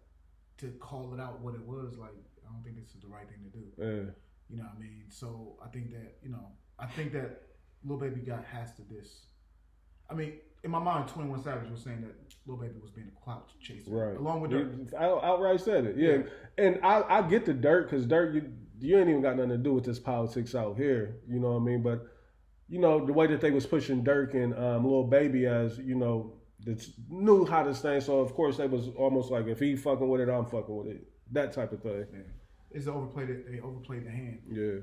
to call it out what it was. Like, I don't think this is the right thing to do. Yeah. You know what I mean? So I think that Lil Baby has to diss. I mean, in my mind, 21 Savage was saying that Lil Baby was being a clout chaser. Right. Along with Dirt. I outright said it. Yeah. And I get the Dirt, because Dirt, you ain't even got nothing to do with this politics out here. You know what I mean? But, you know, the way that they was pushing Dirk and Lil Baby as, you know, the new hottest thing. So, of course, they was almost like, if he fucking with it, I'm fucking with it. That type of thing. Yeah. They overplayed the hand. Yeah.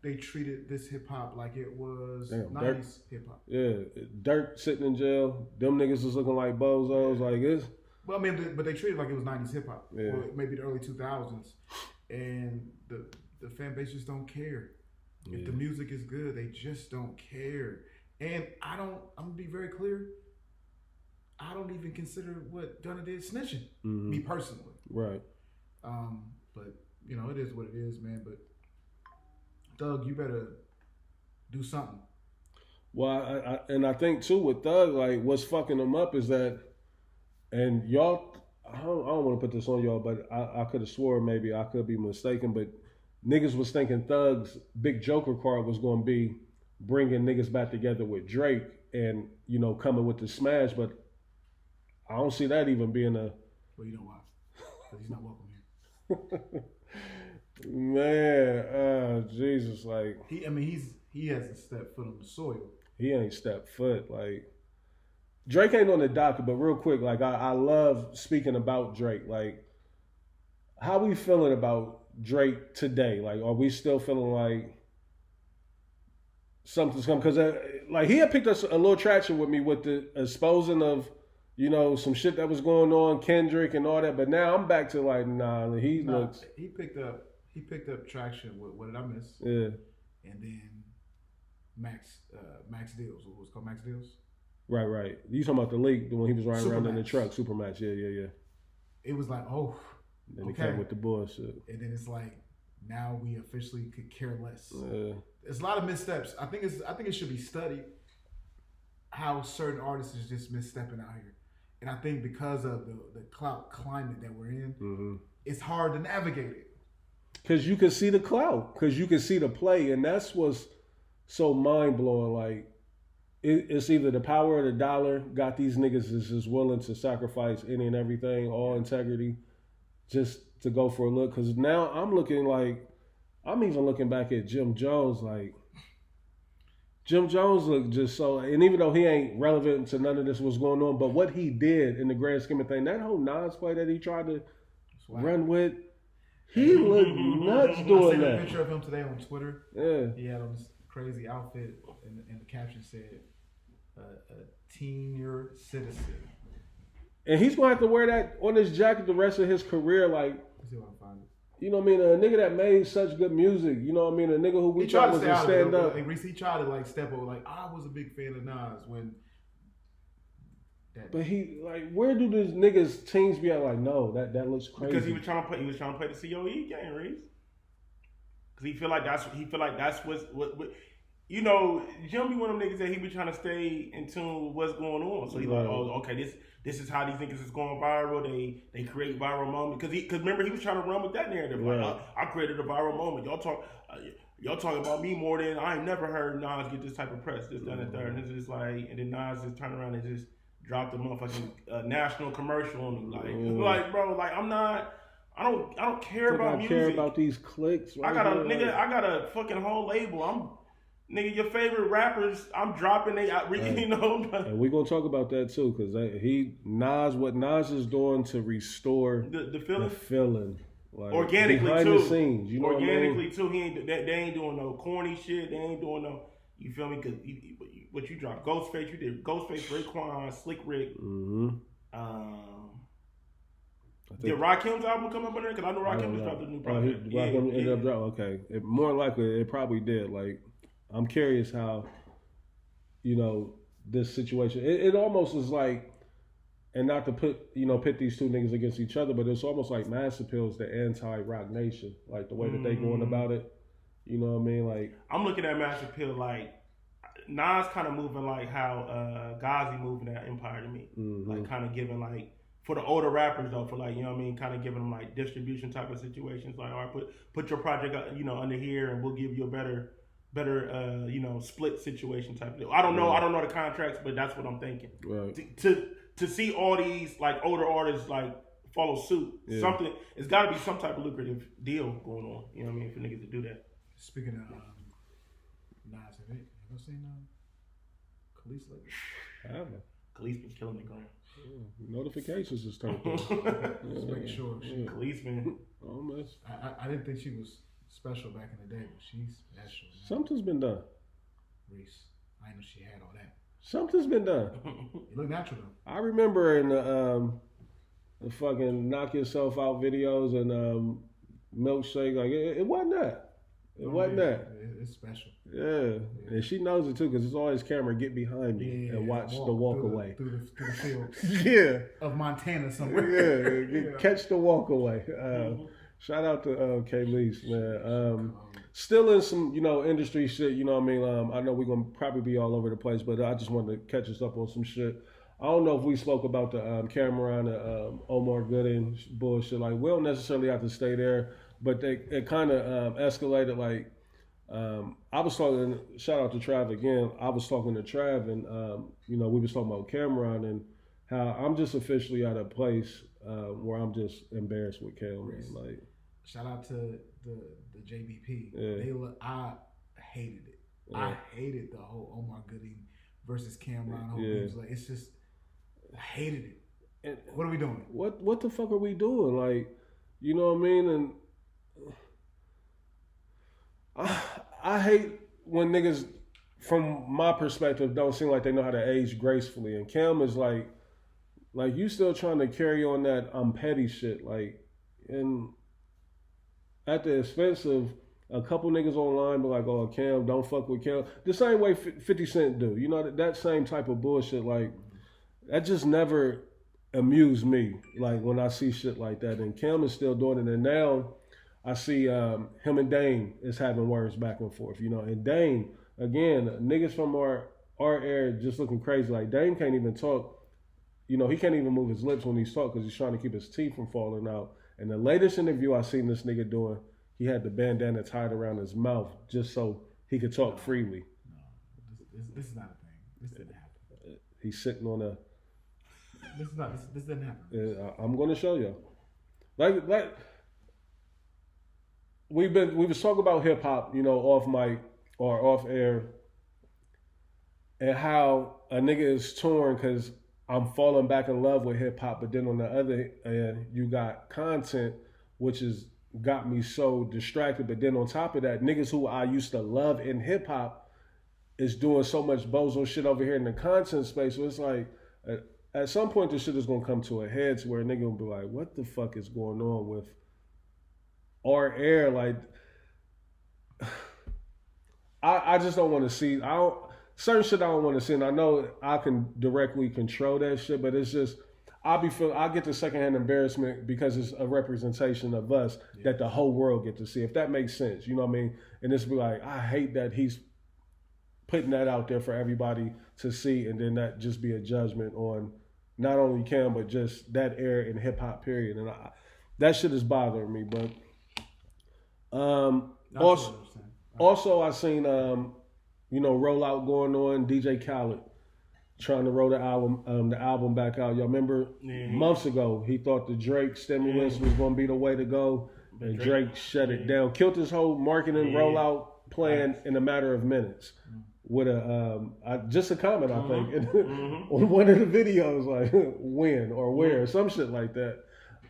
They treated this hip hop like it was 90s hip hop. Yeah, Dirk sitting in jail. Them niggas was looking like bozos. Like it's. Well, I mean, but they treated it like it was 90s hip hop, or maybe the early 2000s, and the fan base just don't care. Yeah. If the music is good, they just don't care. And I'm gonna be very clear. I don't even consider what Gunna did snitching. Mm-hmm. Me personally. Right. But you know, it is what it is, man. But Thug, you better do something. Well, I think too with Thug, like what's fucking him up is that, and y'all, I don't want to put this on y'all, but I could have swore, maybe I could be mistaken, but niggas was thinking Thug's big Joker card was going to be bringing niggas back together with Drake and, you know, coming with the smash, but I don't see that even being a. Well, you know why? Because he's not welcome here. Man, Jesus, like he hasn't stepped foot on the soil. He ain't stepped foot. Like Drake ain't on the docket, but real quick, like I love speaking about Drake. Like, how we feeling about Drake today? Like, are we still feeling like something's coming? Because like he had picked us a little traction with me with the exposing of, you know, some shit that was going on, Kendrick and all that. But now I'm back to like, he picked up traction with What Did I Miss? Yeah. And then Max Deals. What was it called? Max Deals? Right. You talking about the leak, the one he was riding around in the truck, Supermatch. Yeah. It was like, oh, then okay. It came with the bullshit. And then it's like, now we officially could care less. Yeah. There's a lot of missteps. I think it should be studied how certain artists is just misstepping out here. And I think because of the clout climate that we're in, it's hard to navigate it. Because you can see the clout, because you can see the play, and that's what's so mind blowing. Like, it's either the power of the dollar got these niggas is just willing to sacrifice any and everything, all integrity, just to go for a look. Because now I'm even looking back at Jim Jones, like, Jim Jones looked just so, and even though he ain't relevant to none of this what's going on, but what he did in the grand scheme of things, that whole Nas play that he tried to run with, he looked nuts doing that. I seen a picture of him today on Twitter. Yeah. He had on this crazy outfit, and the caption said, a senior citizen. And he's going to have to wear that on his jacket the rest of his career, like, Let's see if I can find it. you know what I mean? A nigga that made such good music, you know what I mean? A nigga who we thought was a stand up. Like, Reese, he tried to like step over. Like, I was a big fan of Nas when. But he like, where do these niggas teams be at? Like, no, that looks crazy. Because he was trying to play the COE game, Reese. Because he feel like that's what. You know, Jim be one of them niggas that he be trying to stay in tune with what's going on. So he's like, oh, okay, this is how these niggas is going viral. They create viral moments. Because remember, he was trying to run with that narrative. Like, I created a viral moment. Y'all talking about me more than I ain't never heard Nas get this type of press, this, that, and the third. And it's just like, and then Nas just turned around and just dropped a motherfucking national commercial on him. Like, bro, like I don't care about music. I care about these clicks. Right, I got a fucking whole label. Nigga, your favorite rappers, I'm dropping they out, you know. And we're gonna talk about that too, because what Nas is doing to restore the feeling, like, organically behind too. the scenes, you know organically what I mean? too. They ain't doing no corny shit. They ain't doing no. You feel me? Because what you dropped, Ghostface, you did Ghostface, Raekwon, Slick Rick. Mm-hmm. Did Rakim's album come up on there? Because I know Rakim just dropped a new project. Rakim ended up dropping. Okay, more likely it probably did. Like, I'm curious how, you know, this situation. It almost is like, and not to pit these two niggas against each other, but it's almost like Mass Appeal's the anti-Rock Nation, like the way that they going about it. You know what I mean? Like, I'm looking at Mass Appeal like Nas kind of moving like how Ghazi moving at Empire to me, like kind of giving like. For the older rappers though, for like, you know what I mean, kind of giving them like distribution type of situations, like, all right, put your project, you know, under here, and we'll give you a better, you know, split situation type of deal. I don't know the contracts, but that's what I'm thinking. Right. To see all these like older artists like follow suit, something, it's got to be some type of lucrative deal going on. You know what I mean, for niggas to do that. Speaking of Nas, have you seen Khalees lately? I haven't. Khalees been killing the game. Notifications is turned on. Just making sure. Khalees been. Almost. I didn't think she was special back in the day, but she's special. Man. Something's been done. Reese, I didn't know she had all that. Something's been done. It looked natural though. I remember in the fucking knock yourself out videos and milkshake, like it wasn't that. It wasn't that. It's special. Yeah, and she knows it too, because it's always camera get behind me and watch the walk away through the fields. Yeah, of Montana somewhere. Yeah, catch the walk away. Shout out to Khalees, man. Still in some, you know, industry shit. You know what I mean? I know we're gonna probably be all over the place, but I just wanted to catch us up on some shit. I don't know if we spoke about the Cameron and Omar Gooding bullshit. Like, we don't necessarily have to stay there, but it kind of escalated. Like, I was talking, shout out to Trav again. I was talking to Trav, and you know, we was talking about Cameron and how I'm just officially at a place where I'm just embarrassed with Cameron. Like, shout out to the JBP. Yeah. I hated it. Yeah. I hated the whole Omar Gooding versus Cameron. Like, it's just, I hated it. And what are we doing? What the fuck are we doing? Like, you know what I mean? And I hate when niggas, from my perspective, don't seem like they know how to age gracefully. And Cam is like you still trying to carry on that I'm petty shit. Like, and at the expense of a couple niggas online be like, oh, Cam, don't fuck with Cam. The same way 50 Cent do. You know, that same type of bullshit. Like, that just never amused me. Like, when I see shit like that. And Cam is still doing it. And now I see him and Dame is having words back and forth, you know. And Dame, again, niggas from our era just looking crazy. Like, Dame can't even talk. You know, he can't even move his lips when he's talking because he's trying to keep his teeth from falling out. And the latest interview I seen this nigga doing, he had the bandana tied around his mouth just so he could talk freely. No, this is not a thing. This didn't happen. He's sitting on a. This didn't happen. I'm going to show you. Like we was talking about hip hop, off mic or off air, and how a nigga is torn because I'm falling back in love with hip hop, but then on the other end, you got content which has got me so distracted. But then on top of that, niggas who I used to love in hip hop is doing so much bozo shit over here in the content space. So it's like, at some point, this shit is gonna come to a head to where a nigga will be like, "What the fuck is going on with our air?" Like, I just don't want to see. Certain shit I don't want to see, and I know I can directly control that shit, but it's just I get the secondhand embarrassment because it's a representation of us that the whole world get to see. If that makes sense, you know what I mean? And it's be like, I hate that he's putting that out there for everybody to see, and then that just be a judgment on not only Cam but just that era in hip hop period, and that shit is bothering me. But also I seen rollout going on. DJ Khaled trying to roll the album back out. Y'all remember months ago he thought the Drake stimulus was gonna be the way to go, and Drake shut it down, killed his whole marketing rollout plan in a matter of minutes. With just a comment, I think, on one of the videos, like when or where, some shit like that.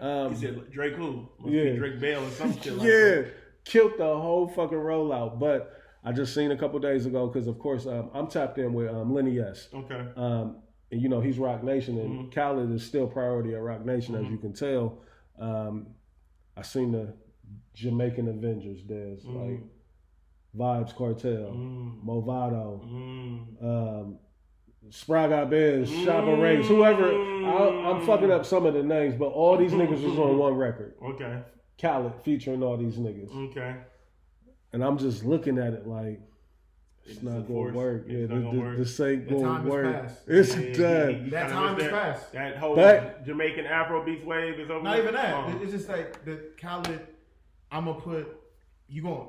He said Drake who? Must be Drake Bell or some shit like that. Yeah, killed the whole fucking rollout. But I just seen a couple days ago, because of course I'm tapped in with Lenny S. Okay. And he's Rock Nation, and Khaled is still priority at Rock Nation, as you can tell. I seen the Jamaican Avengers. There's like Vibes Cartel, Movado, Spraga Biz, Shopper Race, whoever. I'm fucking up some of the names, but all these niggas was on one record. Okay. Khaled featuring all these niggas. Okay. And I'm just looking at it like, it's not going to work. Yeah, this ain't going to work. It's done. That time is past. That whole Jamaican Afrobeats wave is over. Not even that. It's just like the Khaled, I'm going to put, you're going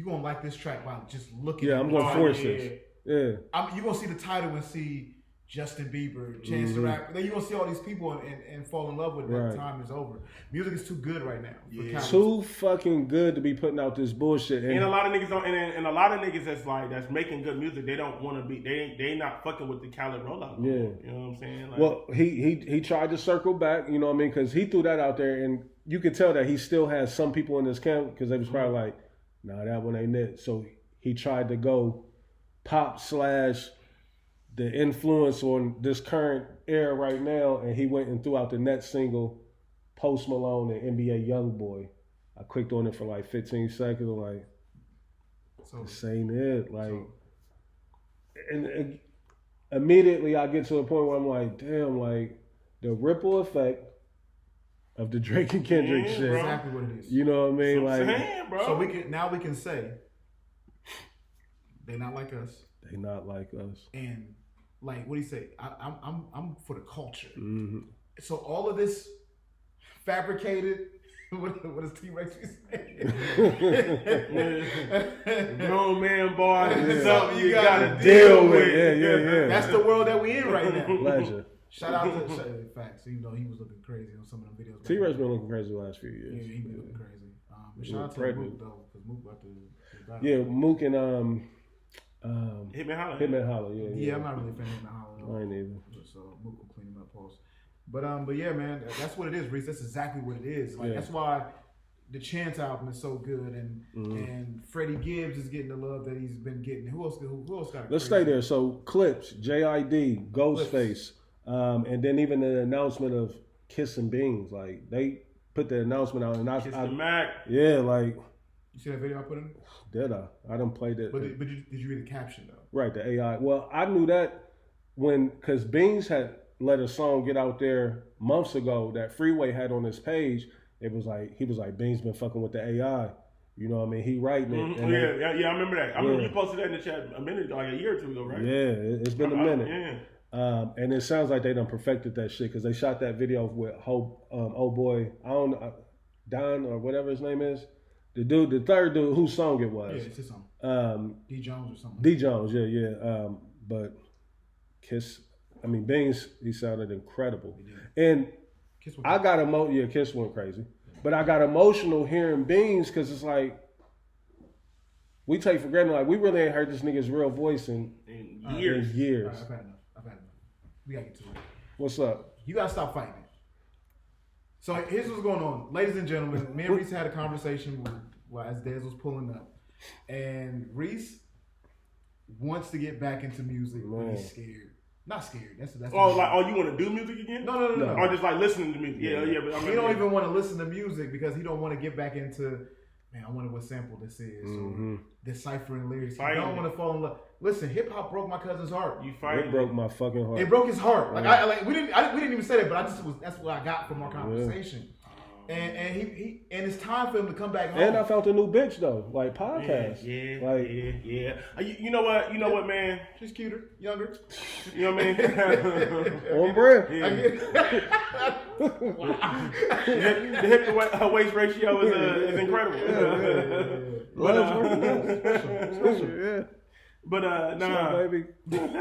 to like this track by just looking at it. I'm going to force it. Yeah. You're going to see the title and see Justin Bieber, Chance the Rapper. Then you're going to see all these people and fall in love with it. That time is over. Music is too good right now. Yeah. Too fucking good to be putting out this bullshit. And a lot of niggas don't, and a lot of niggas that's making good music, they don't want to be, they not fucking with the Khaled rollout. Yeah. You know what I'm saying? Like, well, he tried to circle back, you know what I mean? Because he threw that out there, and you could tell that he still has some people in his camp, because they was probably like, nah, that one ain't it. So he tried to go pop / the influence on this current era right now, and he went and threw out the next single, Post Malone and NBA Youngboy. I clicked on it for like 15 seconds, like, this ain't it. Like, and immediately I get to a point where I'm like, damn, like, the ripple effect of the Drake and Kendrick shit. Bro. Exactly what it is. You know what I mean? Like, saying, bro. So we can say they're not like us. They not like us. And like, what do you say? I'm for the culture. Mm-hmm. So all of this fabricated. What does T-Rex be saying? Grown man, boy. It's something you gotta deal with. Yeah. That's the world that we in right now. Pleasure. Shout out to Facts. Even though he was looking crazy on some of the videos. T-Rex been looking crazy the last few years. Yeah, he been looking crazy. But shout out to Mook though, because Mook about to. Yeah, Mook and Hitman Holler. Yeah, I'm not really a fan of Hitman Holler. I ain't either. So Mook will clean him up post. But yeah, man, that's what it is, Reese. That's exactly what it is. Like that's why the Chance album is so good, and Freddie Gibbs is getting the love that he's been getting. Who else got it? Let's stay there. So Clips, JID, Ghostface, and then even the announcement of Kiss and Beans. Like they put the announcement out, and Kiss the Mac. Yeah, like. You see that video I put in? Did I? I done played it. But did you read the caption though? Right, the AI. Well, I knew that because Beans had let a song get out there months ago that Freeway had on his page. He was like, Beans been fucking with the AI. You know what I mean? He writing it. Mm-hmm. Yeah, I remember that. I remember you posted that in the chat a minute ago, like a year or two ago, right? Yeah, it's been a minute. Yeah. And it sounds like they done perfected that shit, because they shot that video with old boy, I don't know, Don or whatever his name is. The third dude, whose song it was. Yeah, it's his song. D Jones or something. D Jones, yeah. But Beans, he sounded incredible. And I got Kiss went crazy. But I got emotional hearing Beans because it's like, we take for granted, like, we really ain't heard this nigga's real voice in years. Right, I've had enough. We gotta get to it. What's up? You gotta stop fighting it. So here's what's going on. Ladies and gentlemen, me and Reese had a conversation as Dez was pulling up. And Reese wants to get back into music, but he's scared. Not scared. That's you want to do music again? No. Or just like listening to music? Yeah. But he don't even want to listen to music because he don't want to get back into. Man, I wonder what sample this is. Or deciphering lyrics. I don't want to fall in love. Listen, hip hop broke my cousin's heart. It broke my fucking heart. It broke his heart. We didn't even say that, but that's what I got from our conversation. And it's time for him to come back home. And I felt a new bitch though, like podcast. Yeah. You know what, man? She's cuter, younger. You know what I mean? On brand. The hip to her waist ratio is incredible. Yeah. But nah, baby. But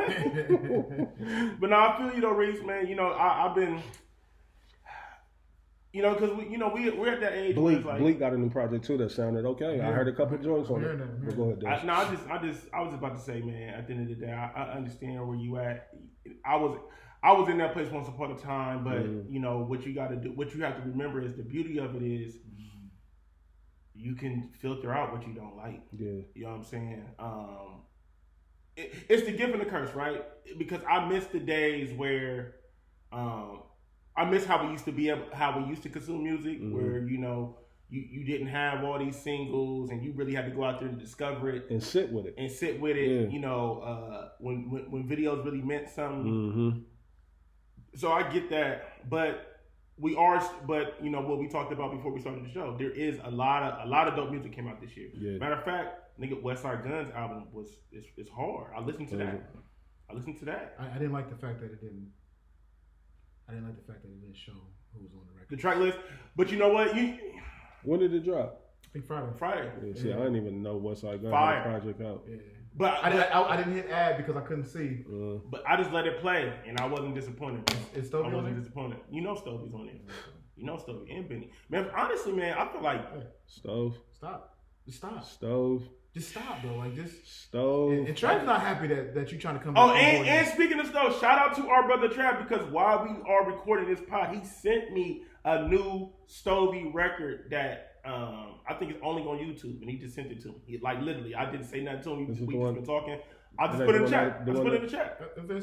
nah, I feel you though, Reese, man. You know, I've been. You know, because we're at that age. Bleak got a new project too that sounded okay. I heard a couple of joints on it. But go ahead, Dave. I was about to say, man. At the end of the day, I understand where you at. I was in that place once upon a time, but you know what you got to do. What you have to remember is the beauty of it is you can filter out what you don't like. Yeah, you know what I'm saying. It's the gift and the curse, right? Because I miss the days where. I miss how we used to consume music, where you didn't have all these singles, and you really had to go out there and discover it and sit with it. Yeah. You know, when videos really meant something. So I get that, but you know what we talked about before we started the show. There is a lot of dope music came out this year. Yeah. Matter of fact, nigga, West Side Gun's album is hard. I listened to that. I didn't like the fact that it didn't. I didn't like the fact that it didn't show who was on the record. The track list. But you know what? When did it drop? I think Friday. Yeah, see, I didn't even know West Side Gun had a project out. Yeah. But I didn't hit ad because I couldn't see. But I just let it play, and I wasn't disappointed. Is Stovey I wasn't disappointed. You know Stovey's on there. You know Stovey and Benny. Man, honestly, man, I feel like... Stove. Stop. Just stop. Stove. Just stop, though. Like, just... Stove. And Trav's not happy that you're trying to come back. Oh, and speaking of Stove, shout out to our brother Trav, because while we are recording this pod, he sent me a new Stovey record that I think it's only on YouTube, and he just sent it to me. Like, literally, I didn't say nothing to him. We just been talking. I just put it in the chat. That's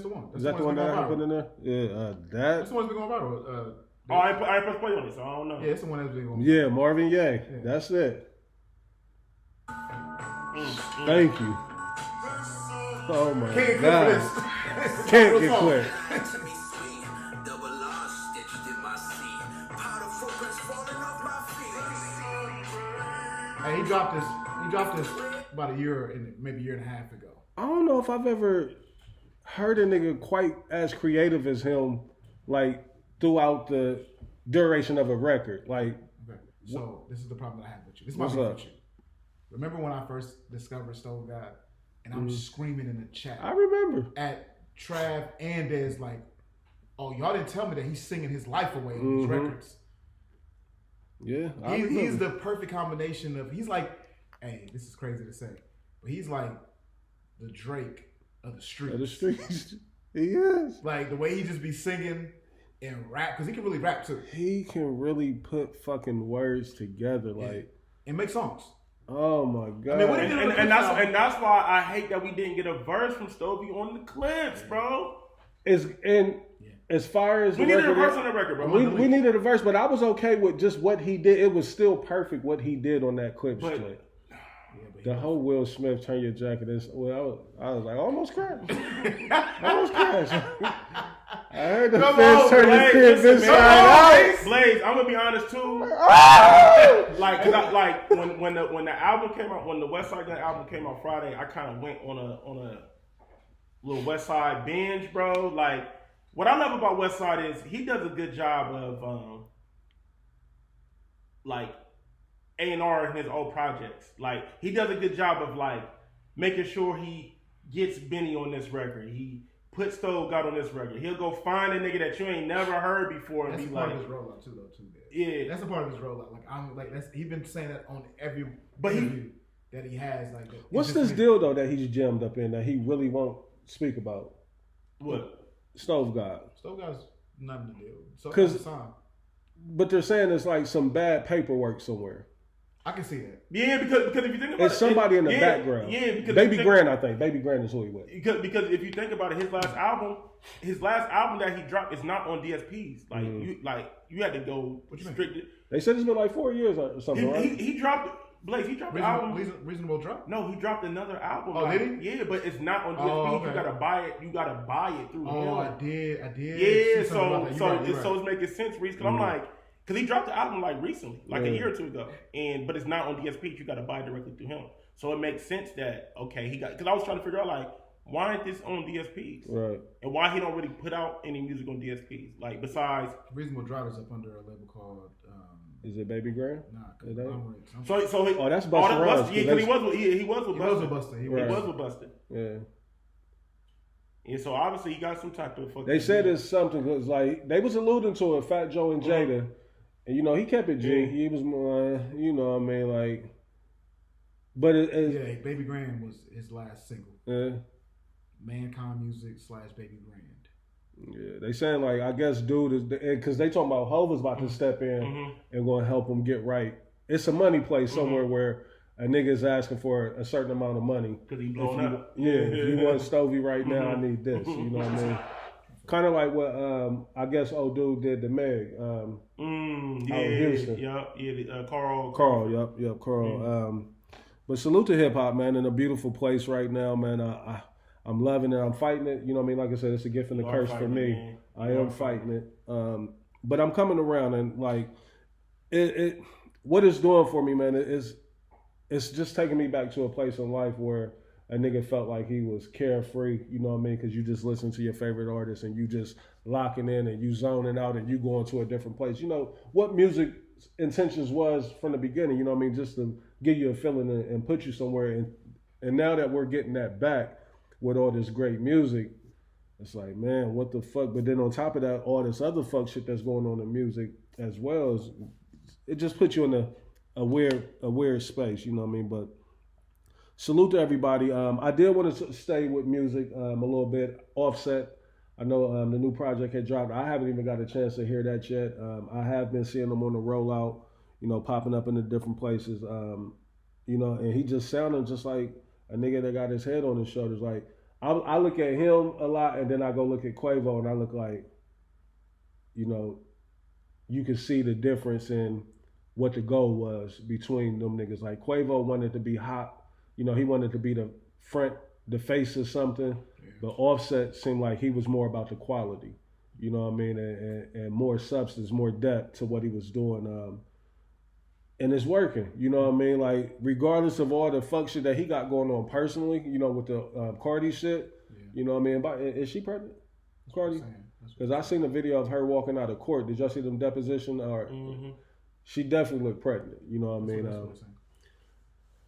the one. Is that the one that I put in there? Yeah, that's the one that's been going viral. I ain't pressed play on it, so I don't know. Yeah, it's the one that's been going viral. Yeah, Marvin Gaye. Yeah. That's it. Thank you. Oh my Can't God. Get this. Can't get clear. Hey, he dropped this about maybe a year and a half ago. I don't know if I've ever heard a nigga quite as creative as him, like throughout the duration of a record. Like, okay. So this is the problem that I have with you. This is my beef with you. Remember when I first discovered Stove God, and I'm screaming in the chat. I remember at Trav and Dez like, "Oh, y'all didn't tell me that he's singing his life away on these records." Yeah, he's the perfect combination of. He's like, hey, this is crazy to say, but he's like the Drake of the streets. Of the streets, he is. Like the way he just be singing and rap, because he can really rap too. He can really put fucking words together, like and make songs. Oh my God! I mean, and that's why I hate that we didn't get a verse from Stovey on the clips, bro. As far as we needed a verse on the record, bro. We needed a verse, but I was okay with just what he did. It was still perfect what he did on that clip. The whole Will Smith turn your jacket is. Well, I was like almost crashed. I heard the fence turn his kids inside out. Blaze, I'm gonna be honest too. Like when the album came out, when the West Side Gun album came out Friday, I kind of went on a little West Side binge, bro. Like what I love about West Side is he does a good job of like A&R in his old projects. Like he does a good job of like making sure he gets Benny on this record. He put Stove God on this record. He'll go find a nigga that you ain't never heard before and that's be part like, of his rollout too, though. Yeah, that's a part of his rollout. He's been saying that on every but interview that he has. Like, what's this deal though that he's jammed up in that he really won't speak about? What? Stove God. Stove God's nothing to deal. So 'Cause- But they're saying it's like some bad paperwork somewhere. I can see that. Yeah, because if you think about It's somebody in the background. Yeah, because Baby Grand, I think. Baby Grand is who he with. Because if you think about it, his last album that he dropped is not on DSPs. You had to go restricted. They said it's been like 4 years or something, right? He dropped Blaze. He dropped the album. Reasonable drop. No, he dropped another album. Oh, did he? Yeah, but it's not on DSP. Oh, okay. You gotta buy it. You gotta buy it through him. Oh, I did. Yeah, see so something about that. it's making sense, Reese. Because I'm like, because he dropped the album like recently, like a year or two ago, but it's not on DSP. You gotta buy it directly through him. So it makes sense that he got. Because I was trying to figure out like, why ain't this on DSPs? Right. And why he don't really put out any music on DSPs? Like besides Reasonable Drop is up under a label called. Is it Baby Grand? Nah, so that's Busta Rhymes. Yeah, because he was with Busta. He was with Busta. He was with Busta. Yeah. And so obviously he got some type of fucking. They said it's something because like they was alluding to it, Fat Joe and Jada, and he kept it G. He was more, what I mean, like. But Baby Grand was his last single. Yeah. Mankind Music / Baby Grand. Yeah, they saying like I guess dude is because they talking about Hov is about to step in and going to help him get right. It's a money play somewhere where a nigga is asking for a certain amount of money because he blowing up. Yeah, if you want Stovey right now, I need this. You know what I mean? Kind of like what I guess old dude did to Meg. Out in Houston. Carl. Yep. Carl. But salute to hip hop, man, in a beautiful place right now, man. I'm loving it. I'm fighting it. You know what I mean? Like I said, it's a gift and a curse for me. Man. I am fighting it. But I'm coming around and like it what it's doing for me, man, it's just taking me back to a place in life where a nigga felt like he was carefree, you know what I mean? Because you just listen to your favorite artist and you just locking in and you zoning out and you going to a different place. You know what music intentions was from the beginning, you know what I mean? Just to give you a feeling and put you somewhere. And now that we're getting that back with all this great music, it's like, man, what the fuck? But then on top of that, all this other fuck shit that's going on in music as well, it just puts you in a weird space, you know what I mean? But salute to everybody. I did want to stay with music a little bit. Offset, I know the new project had dropped. I haven't even got a chance to hear that yet. I have been seeing them on the rollout, popping up in the different places. And he just sounded just like a nigga that got his head on his shoulders. Like I look at him a lot, and then I go look at Quavo, and I look like, you can see the difference in what the goal was between them niggas. Like Quavo wanted to be hot, he wanted to be the face of something. But Offset seemed like he was more about the quality, you know what I mean, and more substance, more depth to what he was doing. And it's working, you know what I mean? Like, regardless of all the fuck shit that he got going on personally, with the Cardi shit, you know what I mean? Is she pregnant? Cardi? Because I seen a video of her walking out of court. Did y'all see them deposition? Or she definitely looked pregnant, you know what I mean?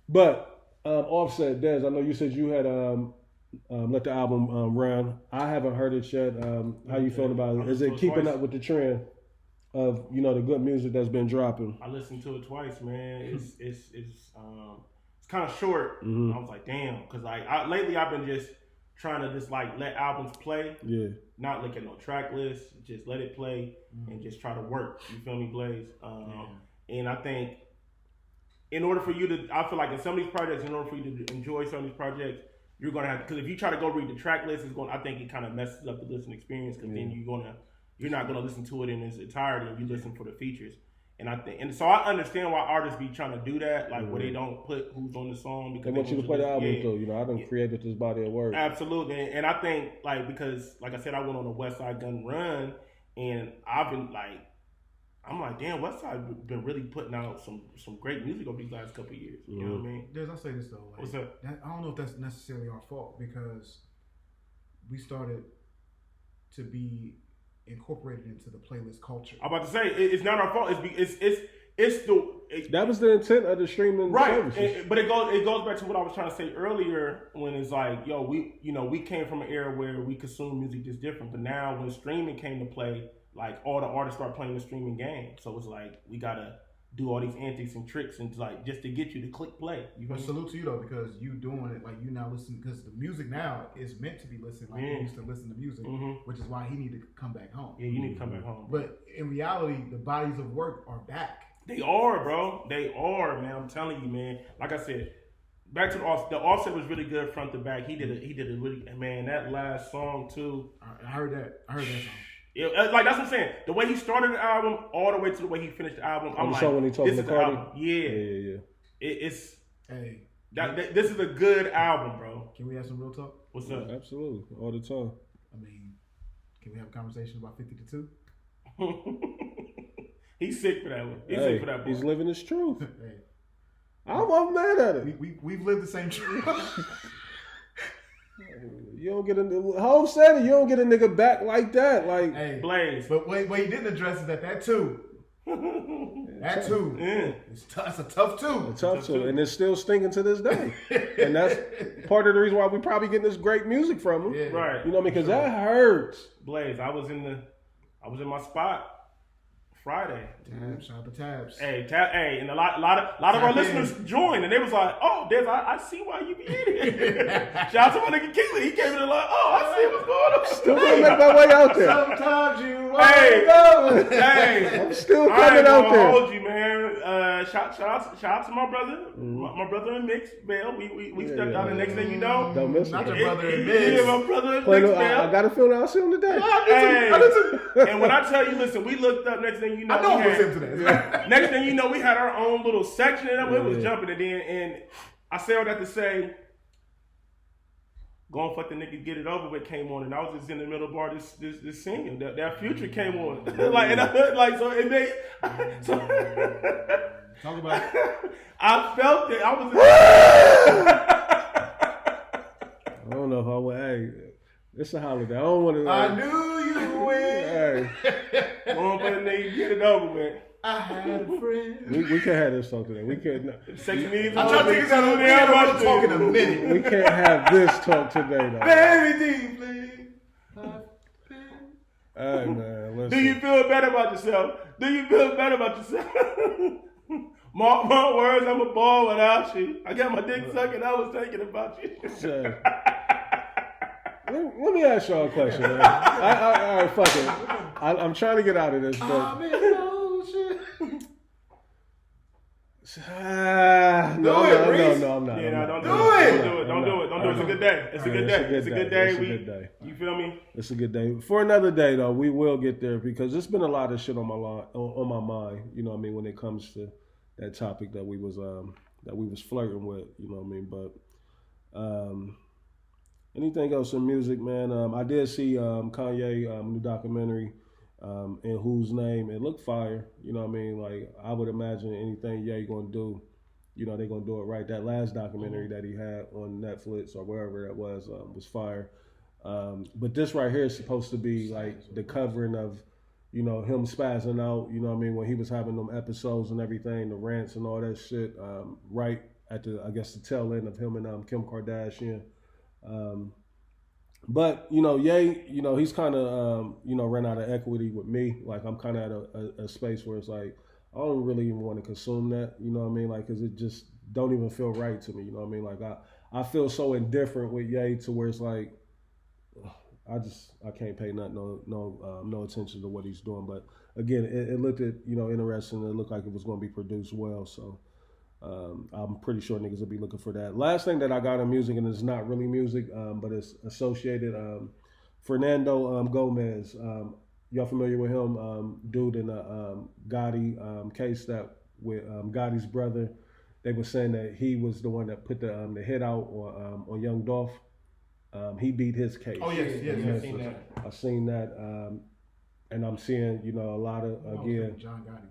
But Offset, Dez, I know you said you had let the album run. I haven't heard it yet. How you feeling about it? Is it keeping up with the trend of the good music that's been dropping? I listened to it twice, man. It's kind of short. I was like, damn, because lately I've been just trying to just like let albums play. Yeah. Not look at no track list. Just let it play and just try to work. You feel me, Blaze? And I think in order for you to, I feel like in some of these projects, in order for you to enjoy some of these projects, you're gonna have, because if you try to go read the track list, I think it kind of messes up the listening experience, because then you're not gonna listen to it in its entirety, and you listen for the features. And so I understand why artists be trying to do that, like where they don't put who's on the song, because they want you to play the album too. I done created this body of work. Absolutely, and I think because like I said, I went on a West Side Gun run, and I've been like, I'm like, damn, West Side been really putting out some great music over these last couple of years. You know what I mean? I'll say this though. Like, what's up? I don't know if that's necessarily our fault, because we started to be incorporated into the playlist culture. I'm about to say it's not our fault. It's that was the intent of the streaming services. But it goes back to what I was trying to say earlier when it's like, yo, we came from an era where we consume music just different. But now when streaming came to play, like all the artists start playing the streaming game. So it's like we gotta do all these antics and tricks and like just to get you to click play. But salute to you though, because you doing it like you now listen, because the music now is meant to be listened like you used to listen to music, which is why he need to come back home. Yeah, you need to come back home. But in reality, the bodies of work are back. They are, bro. They are, man. I'm telling you, man. Like I said, back to the Offset was really good front to back. He did a really, man. That last song too. I heard that song. Like that's what I'm saying. The way he started the album, all the way to the way he finished the album, I'm like, when he this is the Cardi? album. Yeah. It's hey. This is a good album, bro. Can we have some real talk? What's up? Absolutely, all the time. I mean, can we have a conversation about 50 to 2? He's sick for that one. He's sick for that boy. He's living his truth. Hey. I'm mad at it. We've lived the same truth. You don't get a Hov said it. You don't get a nigga back like that. Like, hey, Blaze. But what he didn't address is that too. That too. Yeah. It's a tough two. A tough two, and it's still stinking to this day. And that's part of the reason why we probably getting this great music from him. Yeah. Right. You know what I mean? Because that hurts. Blaze, I was in my spot Friday. Tabs, shout out to Tabs. Hey, and a lot of our listeners joined, and they was like, "Oh, Des, I see why you be in here." Shout out to my nigga Keely. He came in and like, "Oh, I see what's going on." Still gonna make my way out there. Sometimes you I'm still coming out there. Hold you, man. Shout out to my brother, my brother in Mix Bell. We stepped out, and next thing you know, don't miss not it. your brother in Mix. Yeah, my brother in Mix Bell. I got a feeling I'll see him today. And when I tell you, listen, we looked up. Next thing you know, I know what's into that. Next thing you know, we had our own little section, and it was jumping. And I say all that to say, "Go and fuck the nigga, get it over with" came on, and I was just in the middle of the bar, this singing. That Future came on, so it made. So, talk about it. I felt it. I was. I don't know if I would. Hey, it's a holiday. I don't want to. I knew you would. Hey, Go and fuck the nigga, get it over with. I had a friend. we can't have this talk today. We can't. No. Sexy needs. I'm trying to think of that. Talk in a minute. We can't have this talk today, though. Very deeply. Hey man, listen. Do you feel better about yourself? Mark words, I'm a ball without you. I got my dick sucked and I was thinking about you. Let me ask y'all a question, man. All right, fuck it. I'm trying to get out of this, but I'm in motion. No, I'm not. Yeah, don't do it. Don't do it. It's a good day. It's a good day. You feel me? It's a good day. For another day, though, we will get there because there's been a lot of shit on my mind. You know what I mean? When it comes to that topic that we was flirting with. You know what I mean? But anything else in music, man? I did see Kanye new documentary. In Whose Name, it looked fire. You know what I mean? Like, I would imagine anything Ye gonna do, you know, they gonna do it right. That last documentary that he had on Netflix or wherever it was fire. But this right here is supposed to be like the covering of, you know, him spazzing out, you know what I mean, when he was having them episodes and everything, the rants and all that shit, right at the tail end of him and Kim Kardashian. But, you know, Ye, you know, he's kind of, you know, ran out of equity with me. Like, I'm kind of at a space where it's like, I don't really even want to consume that, you know what I mean? Like, because it just don't even feel right to me, you know what I mean? Like, I feel so indifferent with Ye to where it's like, I can't pay no attention to what he's doing. But, again, it looked interesting. It looked like it was going to be produced well, so. I'm pretty sure niggas will be looking for that. Last thing that I got in music, and it's not really music, but it's associated. Fernando Gomez. Y'all familiar with him? Dude in the Gotti case that with Gotti's brother. They were saying that he was the one that put the hit out on Young Dolph. He beat his case. Oh yes, I've seen that. I've seen that, and I'm seeing a lot of again. John Gotti.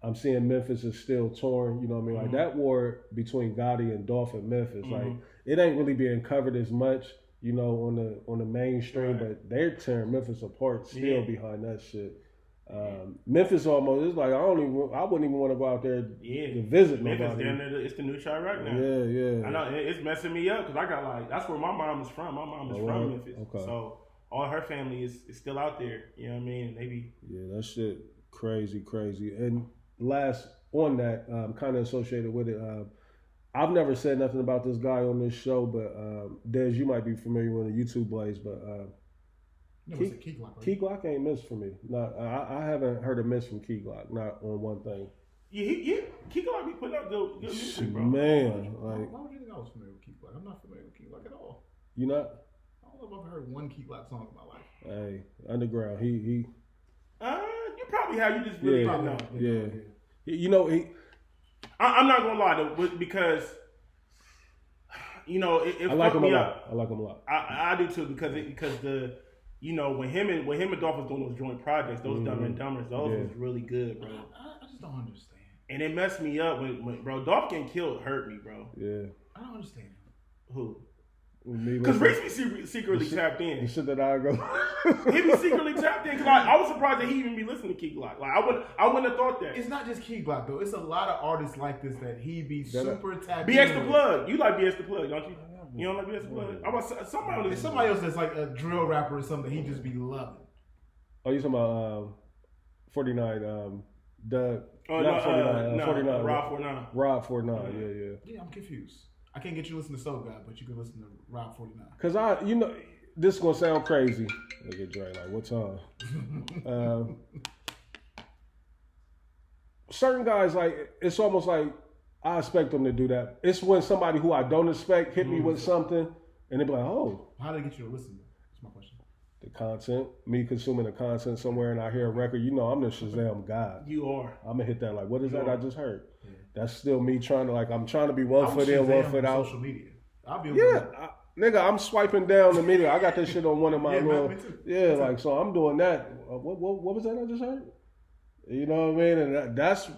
I'm seeing Memphis is still torn. You know what I mean? Like that war between Gotti and Dolph and Memphis, like it ain't really being covered as much, you know, on the mainstream, but they're tearing Memphis apart still behind that shit. Memphis almost, it's like I wouldn't even want to go out there to visit nobody. It's the new shot right now. Yeah. I know it's messing me up because I got like that's where my mom is from. My mom is from Memphis, so all her family is still out there. You know what I mean? Yeah, that shit crazy. And last on that, kind of associated with it. I've never said nothing about this guy on this show, but Des, you might be familiar with the YouTube Blaze, but Key Glock, right? Key Glock ain't missed for me. Not, I haven't heard a miss from Key Glock. Not on one thing. Yeah. Key Glock be putting out good music, bro. Man, why would you think I was familiar with Key Glock? I'm not familiar with Key Glock at all. You not? I don't know if I've heard one Key Glock song in my life. Hey, underground. He. You probably have. You just really don't know. Yeah. You know I'm not gonna lie though, because it I like fucked him me a up. lot. I like him a lot. I do too because the when him and Dolph was doing those joint projects, those Dumb and Dumbers, those was really good, bro. I just don't understand. And it messed me up when bro, Dolph getting killed hurt me, bro. Yeah. I don't understand. Who? Because Reese be secretly tapped in. The shit that I go. He be secretly tapped in. Cause I was surprised that he even be listening to Key Glock. Like I wouldn't have thought that. It's not just Key Glock though. It's a lot of artists like this that he be super tapped in. BX the Plug. You like BX the Plug, don't you? You don't like BX the Plug? I was somebody else that's like a drill rapper or something. He just be loving. Oh, you talking about 49? Doug. Oh, not 49. 49. Rob 49. Rob 49. Yeah. Yeah, I'm confused. I can't get you to listen to Soul God, but you can listen to Rob 49. Cause this is gonna sound crazy. Look at Dre, like what time? Certain guys, like it's almost like I expect them to do that. It's when somebody who I don't expect hit me with something, and they be like, "Oh." How do they get you to listen? That's my question. The content, me consuming the content somewhere, and I hear a record. I'm the Shazam god. You are. I'm gonna hit that. Like, what is that I just heard? Yeah. That's still me trying to I'm trying to be one foot in, one foot out. Social media. I'll be nigga, I'm swiping down the media. I got this shit on one of my little. Me too. Yeah, like so I'm doing that. What was that I just heard? You know what I mean? And that's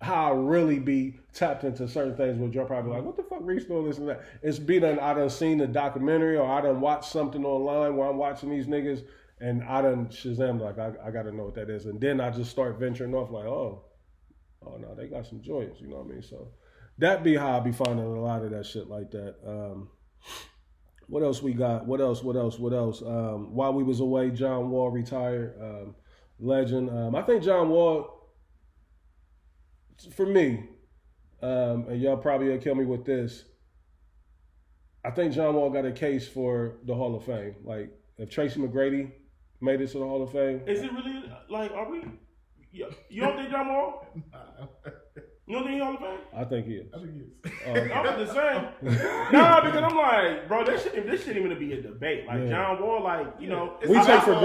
how I really be tapped into certain things. Where you're probably like, what the fuck, Reese doing this and that? It's I done seen the documentary or I done watched something online where I'm watching these niggas and I done Shazam like I got to know what that is, and then I just start venturing off like, oh no, they got some joints. You know what I mean? So that be how I be finding a lot of that shit like that. What else we got? What else? While we was away, John Wall retired. Legend. I think John Wall, for me, and y'all probably will kill me with this, I think John Wall got a case for the Hall of Fame. Like, if Tracy McGrady made it to the Hall of Fame. Is it really, like, are we? You don't think John Wall? You don't think he Hall of Fame? I think he is. I think he is. I'm about to say. Nah, because I'm like, bro, this shouldn't even be a debate. Like, John Wall, like, you know. We take for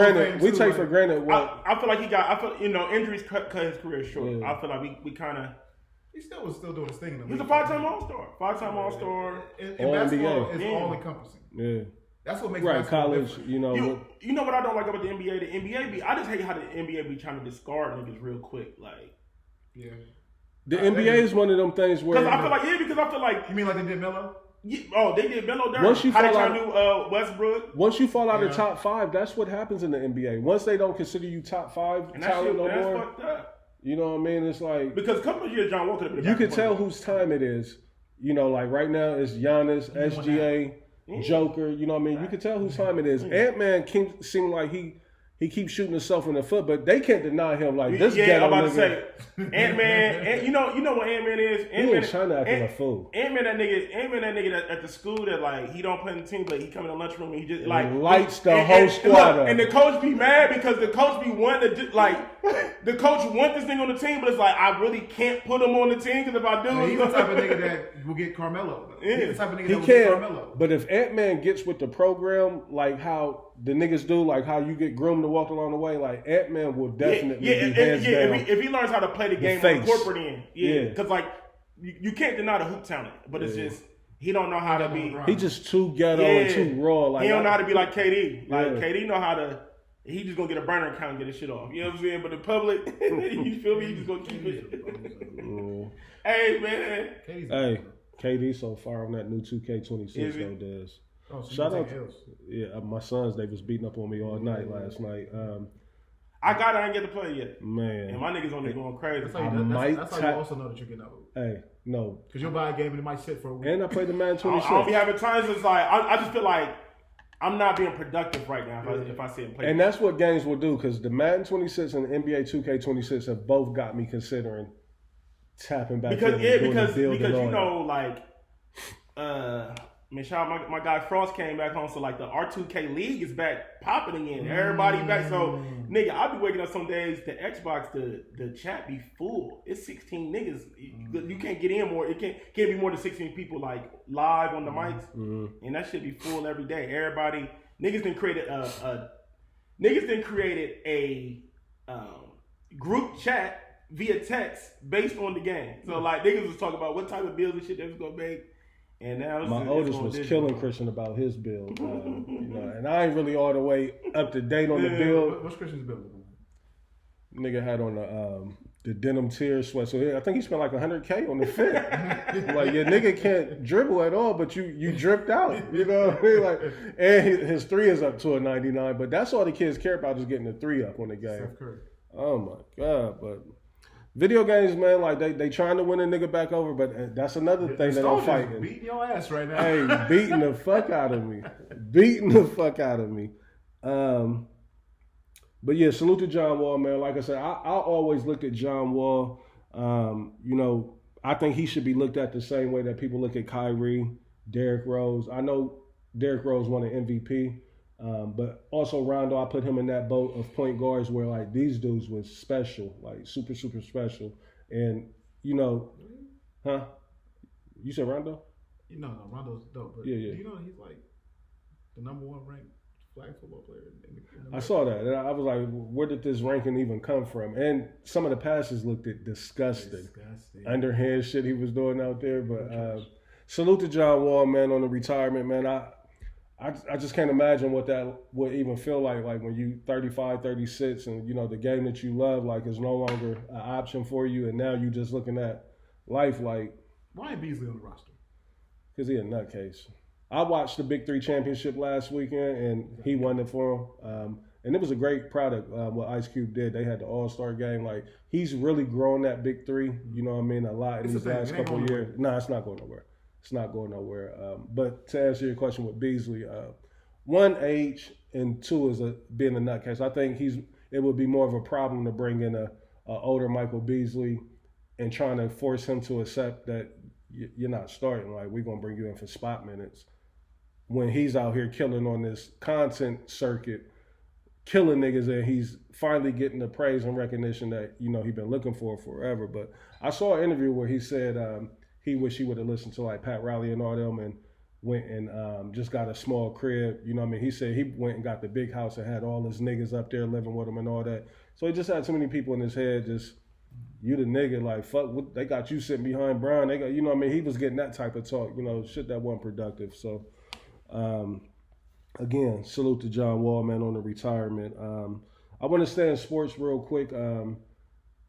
granted what. I feel like injuries cut his career short. Yeah. I feel like we kind of. He was still doing his thing in the league. He's a five-time All-Star. And basketball is all-encompassing. Yeah. That's what makes basketball college, different. You know what I don't like about the NBA? The NBA I just hate how the NBA be trying to discard niggas real quick. Like, yeah. The NBA is one of them things where because I feel like you mean like they did Melo? Yeah, they did Melo there. Once you how they fall try to do Westbrook. Once you fall out of top 5, that's what happens in the NBA. Once they don't consider you top 5 talent no more. Fucked up. You know what I mean? It's like because a couple of years John Wall could have been. You can tell whose time it is. You know, like right now it's Giannis, SGA, Joker. You know what I mean? You can tell whose time it is. Ant-Man seem like he keeps shooting himself in the foot, but they can't deny him. Like this guy. Yeah, I'm about to say Ant-Man. You know what Ant-Man is? He ain't trying to act like a fool. Ant-Man that nigga at the school that like he don't play in the team, but he come in the lunchroom and he just like lights the whole squad up. And the coach be mad because the coach be wanting to the coach want this thing on the team, but it's like I really can't put him on the team because if I do, he's the type of nigga that will get Carmelo. Yeah. He's the type of nigga that will get Carmelo. But if Ant-Man gets with the program, like how the niggas do, like how you get groomed to walk along the way, like Ant-Man will definitely be hands down. If he learns how to play the game on the corporate end, because like you can't deny the hoop talent, but it's just he don't know how to be. He just too ghetto and too raw. Like he don't know how to be like KD. Like KD know how to. He just gonna get a burner account and get his shit off. You know what I'm saying? But the public, you feel me? He just gonna keep it. Hey man. KD so far on that new 2K26 though, Des. Oh, so shout out. Yeah, my sons, they was beating up on me all night last night. I didn't get to play yet. Man. And my niggas on there going crazy. That's how you also know that you're getting old. Hey, no. Because you'll buy a game and it might sit for a week. And I played the Madden 26. I don't be having times. It's like I just feel like I'm not being productive right now if I sit and play. And that's what games will do, because the Madden 26 and the NBA 2K26 have both got me considering tapping back because in. you know, like shout out my guy Frost came back home, so like the R2K League is back popping again. Everybody back. So nigga, I be waking up some days, the Xbox, the chat be full. It's 16 niggas. You can't get in more. It can't be more than 16 people like live on the mics, and that shit be full every day. Everybody niggas then created a group chat via text based on the game. So like niggas was talking about what type of bills and shit they was gonna make. And now my oldest was killing Christian about his build, and I ain't really all the way up to date on the build. What's Christian's build? Nigga had on the denim tier sweat, so I think he spent like $100K on the fit. Like your nigga can't dribble at all, but you dripped out, you know what I mean? Like, and his 3 is up to a 99, but that's all the kids care about, is getting the 3 up on the game. Oh my god, but. Video games, man, like they trying to win a nigga back over, but that's another thing that I'm fighting. Beating your ass right now. Hey, beating the fuck out of me. Beating the fuck out of me. But yeah, salute to John Wall, man. Like I said, I always looked at John Wall. I think he should be looked at the same way that people look at Kyrie, Derrick Rose. I know Derrick Rose won an MVP. But also Rondo, I put him in that boat of point guards where like these dudes was special, like super, super special. And you said Rondo? No, Rondo's dope. But yeah. You know he's like the number 1 ranked flag football player in the I saw that. And I was like, where did this ranking even come from? And some of the passes looked disgusting. Underhand shit he was doing out there. But salute to John Wall, man, on the retirement, man. I just can't imagine what that would even feel like when you 35, 36 and, the game that you love, like, is no longer an option for you. And now you just looking at life like. Why ain't Beasley on the roster? Because he a nutcase. I watched the Big 3 championship last weekend and he won it for him. And it was a great product, what Ice Cube did. They had the All-Star game. Like, he's really grown that Big 3, you know what I mean, a lot in these last couple of years. No, it's not going nowhere. It's not going nowhere. But to answer your question with Beasley, 1, age, and 2 is being a nutcase. I think it would be more of a problem to bring in a older Michael Beasley and trying to force him to accept that you're not starting. Like, we're going to bring you in for spot minutes when he's out here killing on this content circuit, killing niggas, and he's finally getting the praise and recognition that, he's been looking for forever. But I saw an interview where he said, he wish he would have listened to like Pat Riley and all them and went and just got a small crib. You know what I mean? He said he went and got the big house and had all his niggas up there living with him and all that. So he just had too many people in his head. Just, you the nigga, like, fuck, they got you sitting behind Brian. They got, you know what I mean? He was getting that type of talk, shit that wasn't productive. So, again, salute to John Wall, man, on the retirement. I want to stay in sports real quick.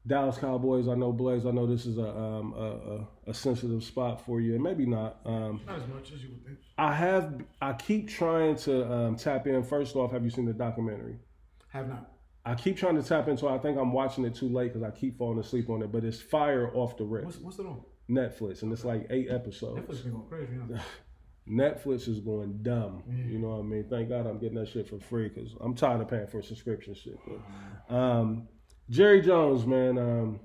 Dallas Cowboys, I know, Blaze, I know this is a sensitive spot for you, and maybe not. Not as much as you would think. I keep trying to tap in. First off, have you seen the documentary? Have not. I keep trying to tap into it. I think I'm watching it too late because I keep falling asleep on it, but it's fire off the rip. What's it on? Netflix, and it's like 8 episodes. Netflix been going crazy, huh? Netflix is going dumb. Yeah. You know what I mean? Thank God I'm getting that shit for free because I'm tired of paying for subscription shit. But, Jerry Jones, man,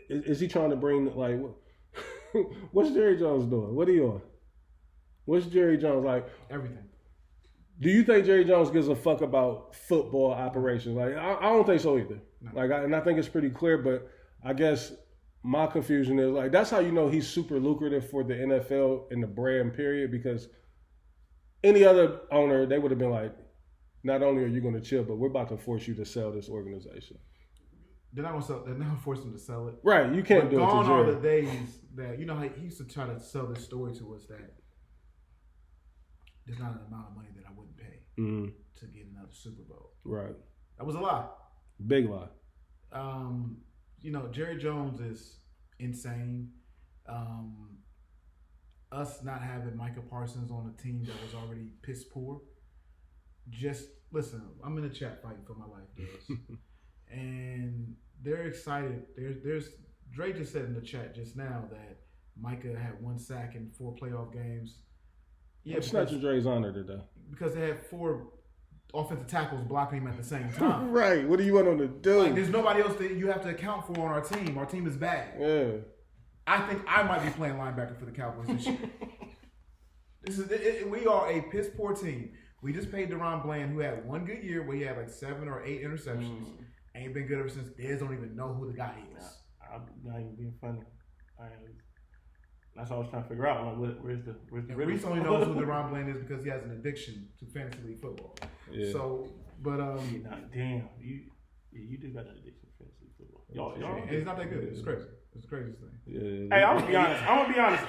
is he trying to bring, like, what's Jerry Jones doing? What are you on? What's Jerry Jones like? Everything. Do you think Jerry Jones gives a fuck about football operations? Like, I don't think so either. No. Like, and I think it's pretty clear, but I guess my confusion is, like, that's how you know he's super lucrative for the NFL in the brand period, because any other owner, they would have been like, not only are you going to chill, but we're about to force you to sell this organization. They're not going to sell. They're not going to force them to sell it. Right, you can't do it to Gone Jerry. are the days that, how he used to try to sell this story to us that there's not an amount of money that I wouldn't pay to get another Super Bowl. Right. That was a lie. Big lie. Jerry Jones is insane. Us not having Micah Parsons on a team that was already piss poor just listen. I'm in the chat fighting for my life, guys, and they're excited. There's Dre just said in the chat just now that Micah had 1 sack in 4 playoff games. Yeah, I'm snatching Dre's honor today because they had 4 offensive tackles blocking him at the same time. Right. What do you want them to do? Like, there's nobody else that you have to account for on our team. Our team is bad. Yeah. I think I might be playing linebacker for the Cowboys this year. We are a piss poor team. We just paid Deron Bland, who had 1 good year where he had like 7 or 8 interceptions. Ain't been good ever since. Dez don't even know who the guy is. I'm not even being funny. That's what I was trying to figure out. I'm like, where's the Reese only knows who Deron Bland is because he has an addiction to fantasy league football. Yeah. So, but damn, you do got an addiction to fantasy league football. Y'all, and it's not that good. It's crazy. It's the craziest thing. Yeah. Hey, I'm gonna be honest.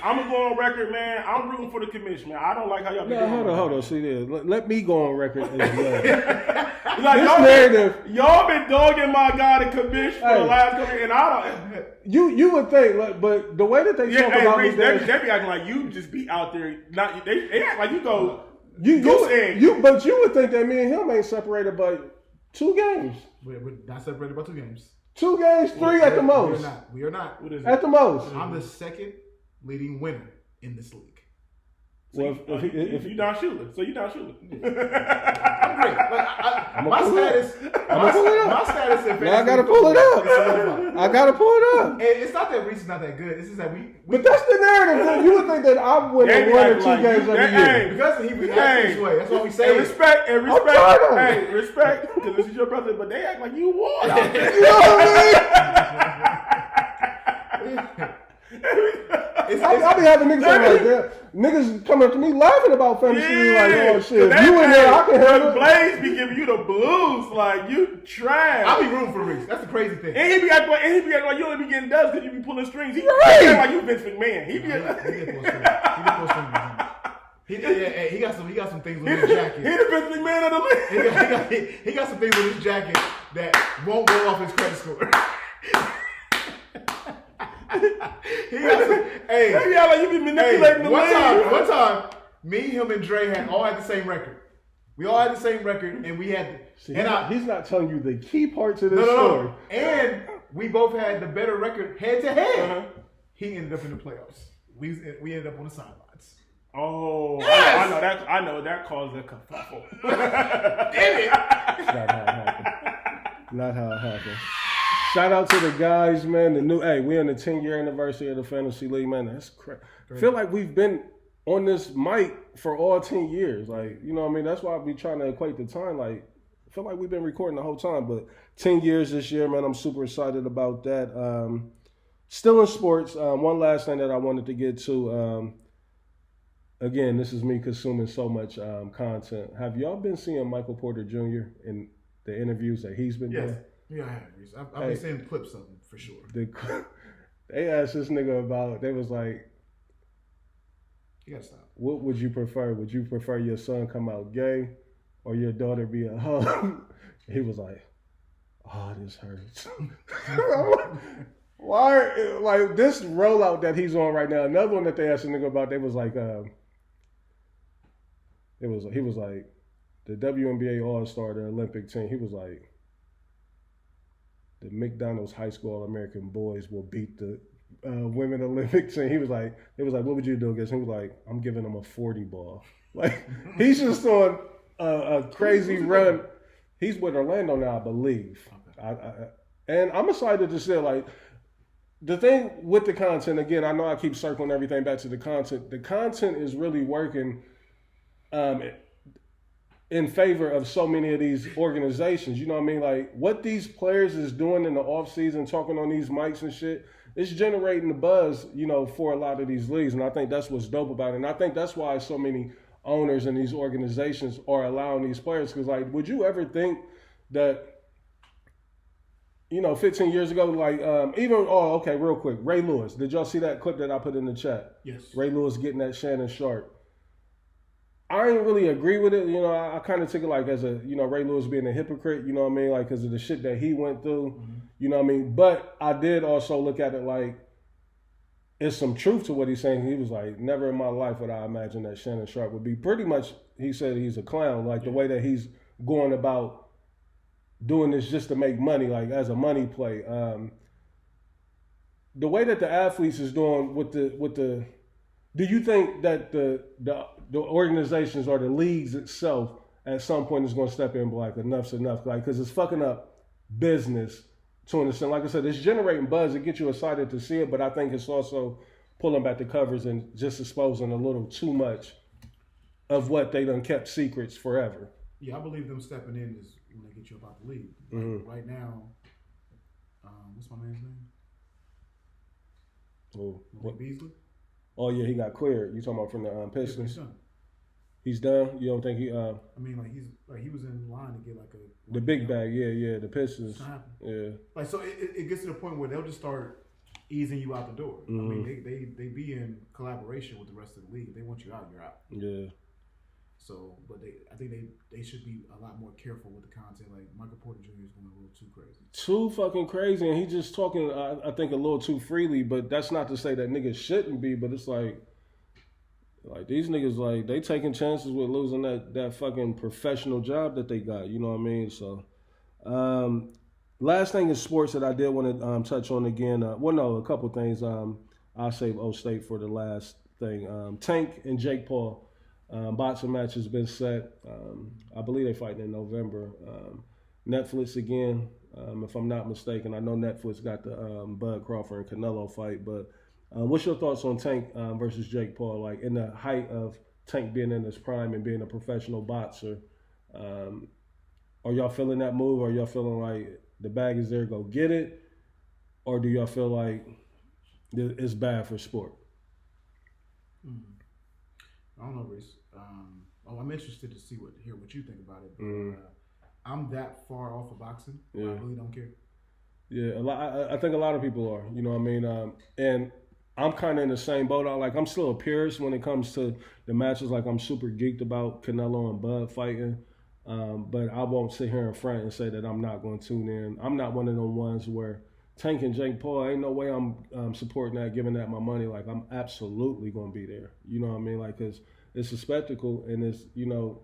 I'm gonna go on record, man. I'm rooting for the commission, man. I don't like how y'all. No, hold on. See there. Let me go on record as well. Like, this narrative. Y'all been dogging my guy, the commission, for the last couple years, and I don't. You would think, like, but the way that they talk about Reese, me, they be acting like you just be out there. Not they act like you go. But you would think that me and him ain't separated by 2 games. We're not separated by 2 games. 2 games, 3 at the most. We are not. What is it? At the most. I'm the second leading winner in this league. So well, if you not shooting, so you not shooting. I'm great. My status. My status. I gotta pull it up. I gotta pull it up. And it's not that Reese is not that good. It's just that we but that's the narrative. You would think that I'm winning 1 or 2 games every year. Because he reacts this way. That's what we say. And respect. Hey, respect. Because this is your brother, but they act like you won. You know what I mean? I be having niggas like that. Niggas come up to me laughing about fantasy like, oh shit. You in there, I can handle it. Blaze be giving you the blues, like you trash. I be rooting for Reese. That's the crazy thing. And he be acting like you only be getting dubs because you be pulling strings. He acting like you Vince McMahon. He got some things with his jacket. He the Vince McMahon of the league. He got some things with his jacket that won't go off his credit score. Like you be manipulating the league. One time, me, him, and Dre all had the same record. We all had the same record, and we had. He's not telling you the key parts of this story. No. And we both had the better record head to head. He ended up in the playoffs. We ended up on the sidelines. Oh, yes! I know that caused a kerfuffle. Damn it! Not how it happened. Shout out to the guys, man. We're in the 10-year anniversary of the Fantasy League, man. That's crazy. Feel like we've been on this mic for all 10 years. Like, you know what I mean? That's why I be trying to equate the time. Like, I feel like we've been recording the whole time, but 10 years this year, man. I'm super excited about that. Still in sports, one last thing that I wanted to get to. Again, this is me consuming so much content. Have y'all been seeing Michael Porter Jr. in the interviews that he's been doing? Yeah, I have. I've been seeing clips of him for sure. They asked this nigga about. They was like, "You gotta stop. What would you prefer? Would you prefer your son come out gay, or your daughter be a hoe?" He was like, "Oh, this hurts." Why? Like this rollout that he's on right now. Another one that they asked the nigga about. They was like, he was like, the WNBA All-Star, the Olympic team. He was like, the McDonald's High School All-American boys will beat the women Olympic team. He was like, what would you do against him? He was like, I'm giving them a 40 ball. Like, he's just on a crazy run. He's with Orlando now, I believe. And I'm excited to say, like, the thing with the content, again, I know I keep circling everything back to the content. The content is really working in favor of so many of these organizations. You know what I mean? Like, what these players is doing in the offseason, talking on these mics and shit, it's generating the buzz, you know, for a lot of these leagues. And I think that's what's dope about it. And I think that's why so many owners in these organizations are allowing these players. Because, like, would you ever think that, you know, 15 years ago, like, real quick, Ray Lewis. Did y'all see that clip that I put in the chat? Yes. Ray Lewis getting that Shannon Sharp. I didn't really agree with it. You know, I kind of took it like as a, you know, Ray Lewis being a hypocrite, you know what I mean? Like, because of the shit that he went through, you know what I mean? But I did also look at it like, it's some truth to what he's saying. He was like, never in my life would I imagine that Shannon Sharpe would be pretty much, he said he's a clown. Like the way that he's going about doing this just to make money, like as a money play. The way that the athletes is doing with the do you think that the organizations or the leagues itself at some point is going to step in and be like, enough's enough? Like, because it's fucking up business to an extent. Like I said, it's generating buzz. It gets you excited to see it, but I think it's also pulling back the covers and just exposing a little too much of what they done kept secrets forever. Yeah, I believe them stepping in is when they get you about the league. Right now, what's my man's name? Beasley? Oh yeah, he got cleared. You talking about from the Pistons? Yeah, he's done. You don't think he? I mean, he was in line to get like the big bag. Yeah, the Pistons. Yeah. Like so, it gets to the point where they'll just start easing you out the door. I mean, they be in collaboration with the rest of the league. They want you out, you're out. Yeah. So, but I think they should be a lot more careful with the content. Like Michael Porter Jr. is going a little too crazy. Too fucking crazy, and he's just talking, I think, a little too freely. But that's not to say that niggas shouldn't be. But it's like these niggas, like they taking chances with losing that fucking professional job that they got. You know what I mean? So, last thing is sports that I did want to touch on again. A couple things. I'll save O State for the last thing. Tank and Jake Paul. Boxing match has been set. I believe they're fighting in November. Netflix again, if I'm not mistaken. I know Netflix got the Bud Crawford and Canelo fight, but what's your thoughts on Tank versus Jake Paul? Like in the height of Tank being in his prime and being a professional boxer, are y'all feeling that move? Or are y'all feeling like the bag is there, go get it? Or do y'all feel like it's bad for sport? I don't know, Reese. I'm interested to hear what you think about it. But, I'm that far off of boxing. I really don't care. Yeah, I think a lot of people are. You know what I mean? And I'm kind of in the same boat. I'm still a purist when it comes to the matches. Like I'm super geeked about Canelo and Bud fighting. But I won't sit here in front and say that I'm not going to tune in. I'm not one of them ones where Tank and Jake Paul, ain't no way I'm supporting that, giving that my money. Like, I'm absolutely going to be there. You know what I mean? Like, because it's a spectacle and it's, you know,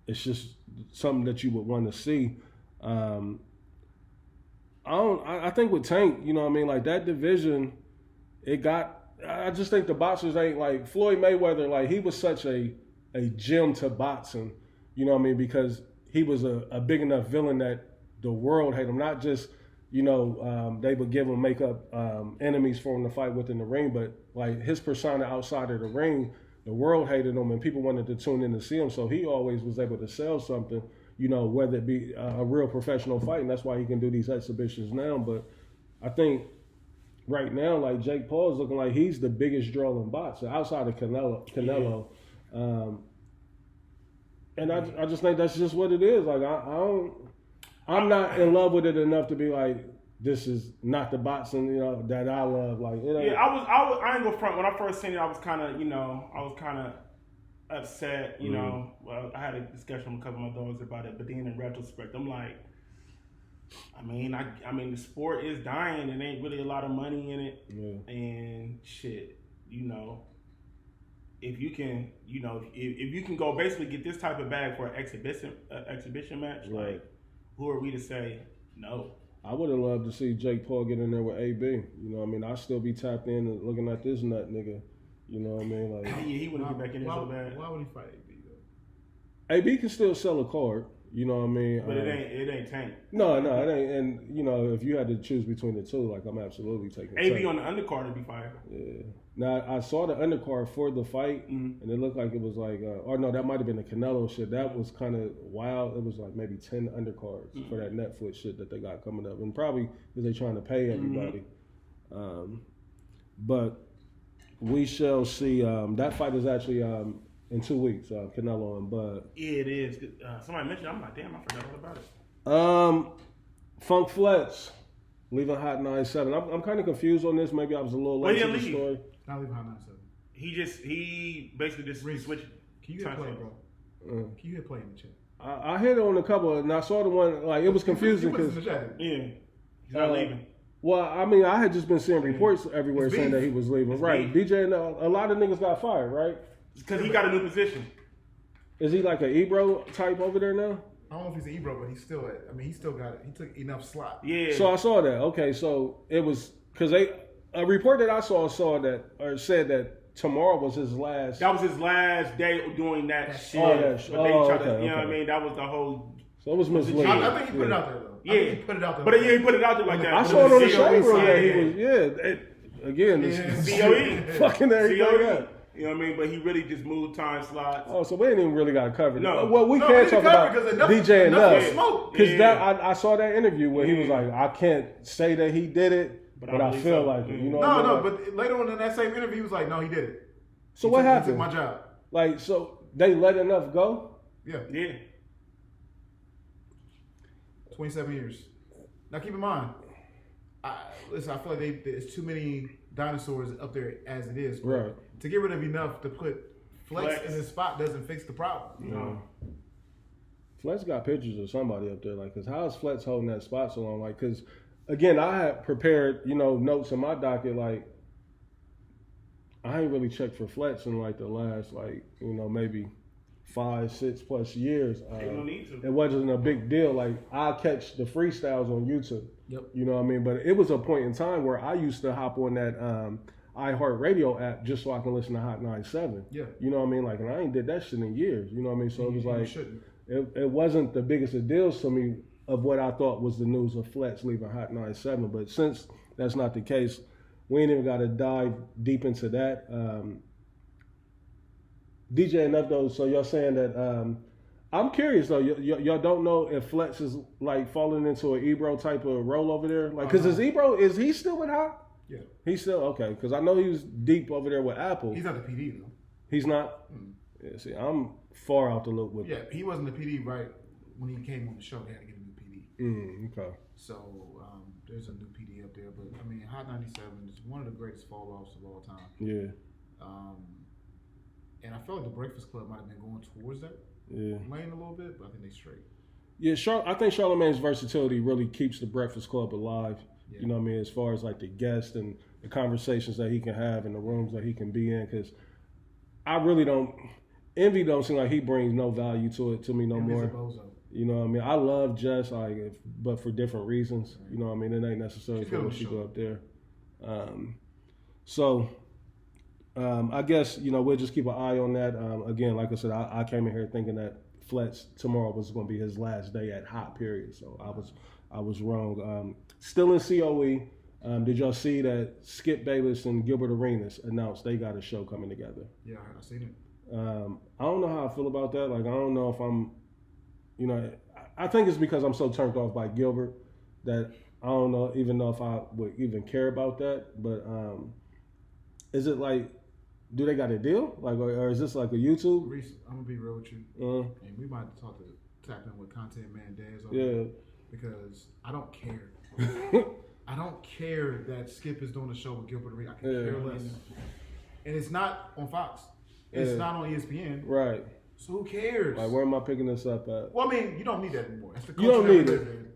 it's just something that you would want to see. I think with Tank, you know what I mean? Like, that division, I just think the boxers ain't like Floyd Mayweather. Like, he was such a gem to boxing, you know what I mean? Because he was a big enough villain that the world hated him. Not just, you know, they would give him make up enemies for him to fight within the ring, but like his persona outside of the ring, the world hated him and people wanted to tune in to see him. So he always was able to sell something, you know, whether it be a real professional fight. And that's why he can do these exhibitions now. But I think right now, like Jake Paul is looking like he's the biggest draw in boxing outside of Canelo. And I just think that's just what it is. Like I'm not in love with it enough to be like, this is not the boxing, you know, that I love. Like, it ain't. Yeah, I ain't go front. When I first seen it, I was kind of upset, you know. Well, I had a discussion with a couple of my dogs about it, but then in retrospect, I'm like, I mean, the sport is dying, and ain't really a lot of money in it, and shit, you know. If you can, you know, if you can go basically get this type of bag for an exhibition match, like, who are we to say no? I would have loved to see Jake Paul get in there with AB. You know what I mean? I'd still be tapped in and looking at this nut nigga. You know what I mean? Like, he wouldn't get back in there so bad. Why would he fight AB though? AB can still sell a card. You know what I mean? But it ain't Tank. No, it ain't. And you know, if you had to choose between the two, like I'm absolutely taking AB Tank. on the undercard would be fire. Yeah. Now I saw the undercard for the fight, and it looked like it was like, or no, that might have been the Canelo shit. That was kind of wild. It was like maybe 10 undercards for that Netflix shit that they got coming up, and probably because they're trying to pay everybody. But we shall see. That fight is actually in 2 weeks. Canelo and Bud. Yeah, it is. Somebody mentioned. I'm like, damn, I forgot all about it. Funk Flex leaving Hot 97. I'm kind of confused on this. Maybe I was a little late to the story. Not leaving Hot 97. He basically just switched. Can you hit play, bro? Can you hit play in the chat? I hit on a couple, and I saw the one, like, it was confusing because yeah, he's not leaving. Well, I mean, I had just been seeing reports everywhere saying that he was leaving. It's Right. beef. DJ, a lot of niggas got fired, right? Because he got a new position. Is he like an Ebro type over there now? I don't know if he's an Ebro, but he's still at. I mean, he still got it. He took enough slot. Yeah. So I saw that. Okay, so it was because a report that I saw that or said that tomorrow was his last. That was his last day doing that shit. Oh, that shit. But they Oh, tried okay, to, you know okay. what I mean? That was the whole. So it was misleading. I think he put it out there though. I think he put it out there. But he put it out there like that. I But saw it on the was shade room that he COE. was. Again, this COE. fucking everything COE. up. You know what I mean? But he really just moved time slots. Oh, so we ain't even really got to cover No. that. Well, we No, can we talk cover about because enough- DJ enough enough. smoke. Because Yeah. I saw that interview where he was like, I can't say that he did it, but I believe feel so. like it. You know what No, I mean? no. Like, But later on in that same interview, he was like, "No, he did it." so He what took- He happened? took my job. Like, so they let enough go? Yeah, Yeah. 27 years. Now keep in mind, listen. I feel like there's too many dinosaurs up there as it is. But Right. to get rid of enough to put Flex in his spot doesn't fix the problem. No. Flex got pictures of somebody up there, like, because how is Flex holding that spot so long? Like, because again, I had prepared, notes in my docket. Like, I ain't really checked for Flex in like the last, maybe 5-6+ years. Ain't no need to. It wasn't a big deal. Like, I catch the freestyles on YouTube. Yep. You know what I mean? But it was a point in time where I used to hop on that iHeartRadio app just so I can listen to Hot 97. Yeah. You know what I mean? Like, and I ain't did that shit in years. You know what I mean? So it was You like, shouldn't. it wasn't the biggest of deals to me of what I thought was the news of Flex leaving Hot 97. But since that's not the case, we ain't even got to dive deep into that. DJ enough though, so y'all saying that, I'm curious though, y'all don't know if Flex is like falling into an Ebro type of role over there? Like, cause is he still with Hot? Yeah. He's still, okay, cause I know he was deep over there with Apple. He's not the PD though. He's not? Yeah, see, I'm far out the loop with Yeah, he wasn't the PD right when he came on the show. They had to get a new PD. Okay. So there's a new PD up there, but I mean, Hot 97 is one of the greatest fall offs of all time. Yeah. And I feel like the Breakfast Club might have been going towards that lane a little bit, but I think they straight. Yeah, I think Charlamagne's versatility really keeps the Breakfast Club alive. Yeah. You know what I mean? As far as like the guests and the conversations that he can have and the rooms that he can be in. Because I really Envy don't seem like he brings no value to me no Envy's more. a bozo. You know what I mean? I love Jess, but for different reasons. Right. You know what I mean? It ain't necessarily for when she go up there. I guess, we'll just keep an eye on that. Again, like I said, I came in here thinking that Flex tomorrow was going to be his last day at Hot, period. So I was wrong. Still in COE. Did y'all see that Skip Bayless and Gilbert Arenas announced they got a show coming together? Yeah, I seen it. I don't know how I feel about that. Like, I don't know if I'm, I think it's because I'm so turned off by Gilbert that I don't know if I would even care about that. But is it like, do they got a deal? Like, or is this like a YouTube? Reese, I'm gonna be real with you, and we might tap in with Content Man Daz. Because I don't care. I don't care that Skip is doing a show with Gilbert Arenas. I can care less. And it's not on Fox. It's not on ESPN. Right. So who cares? Like, where am I picking this up at? Well, I mean, you don't need that anymore. That's the You don't need it. in.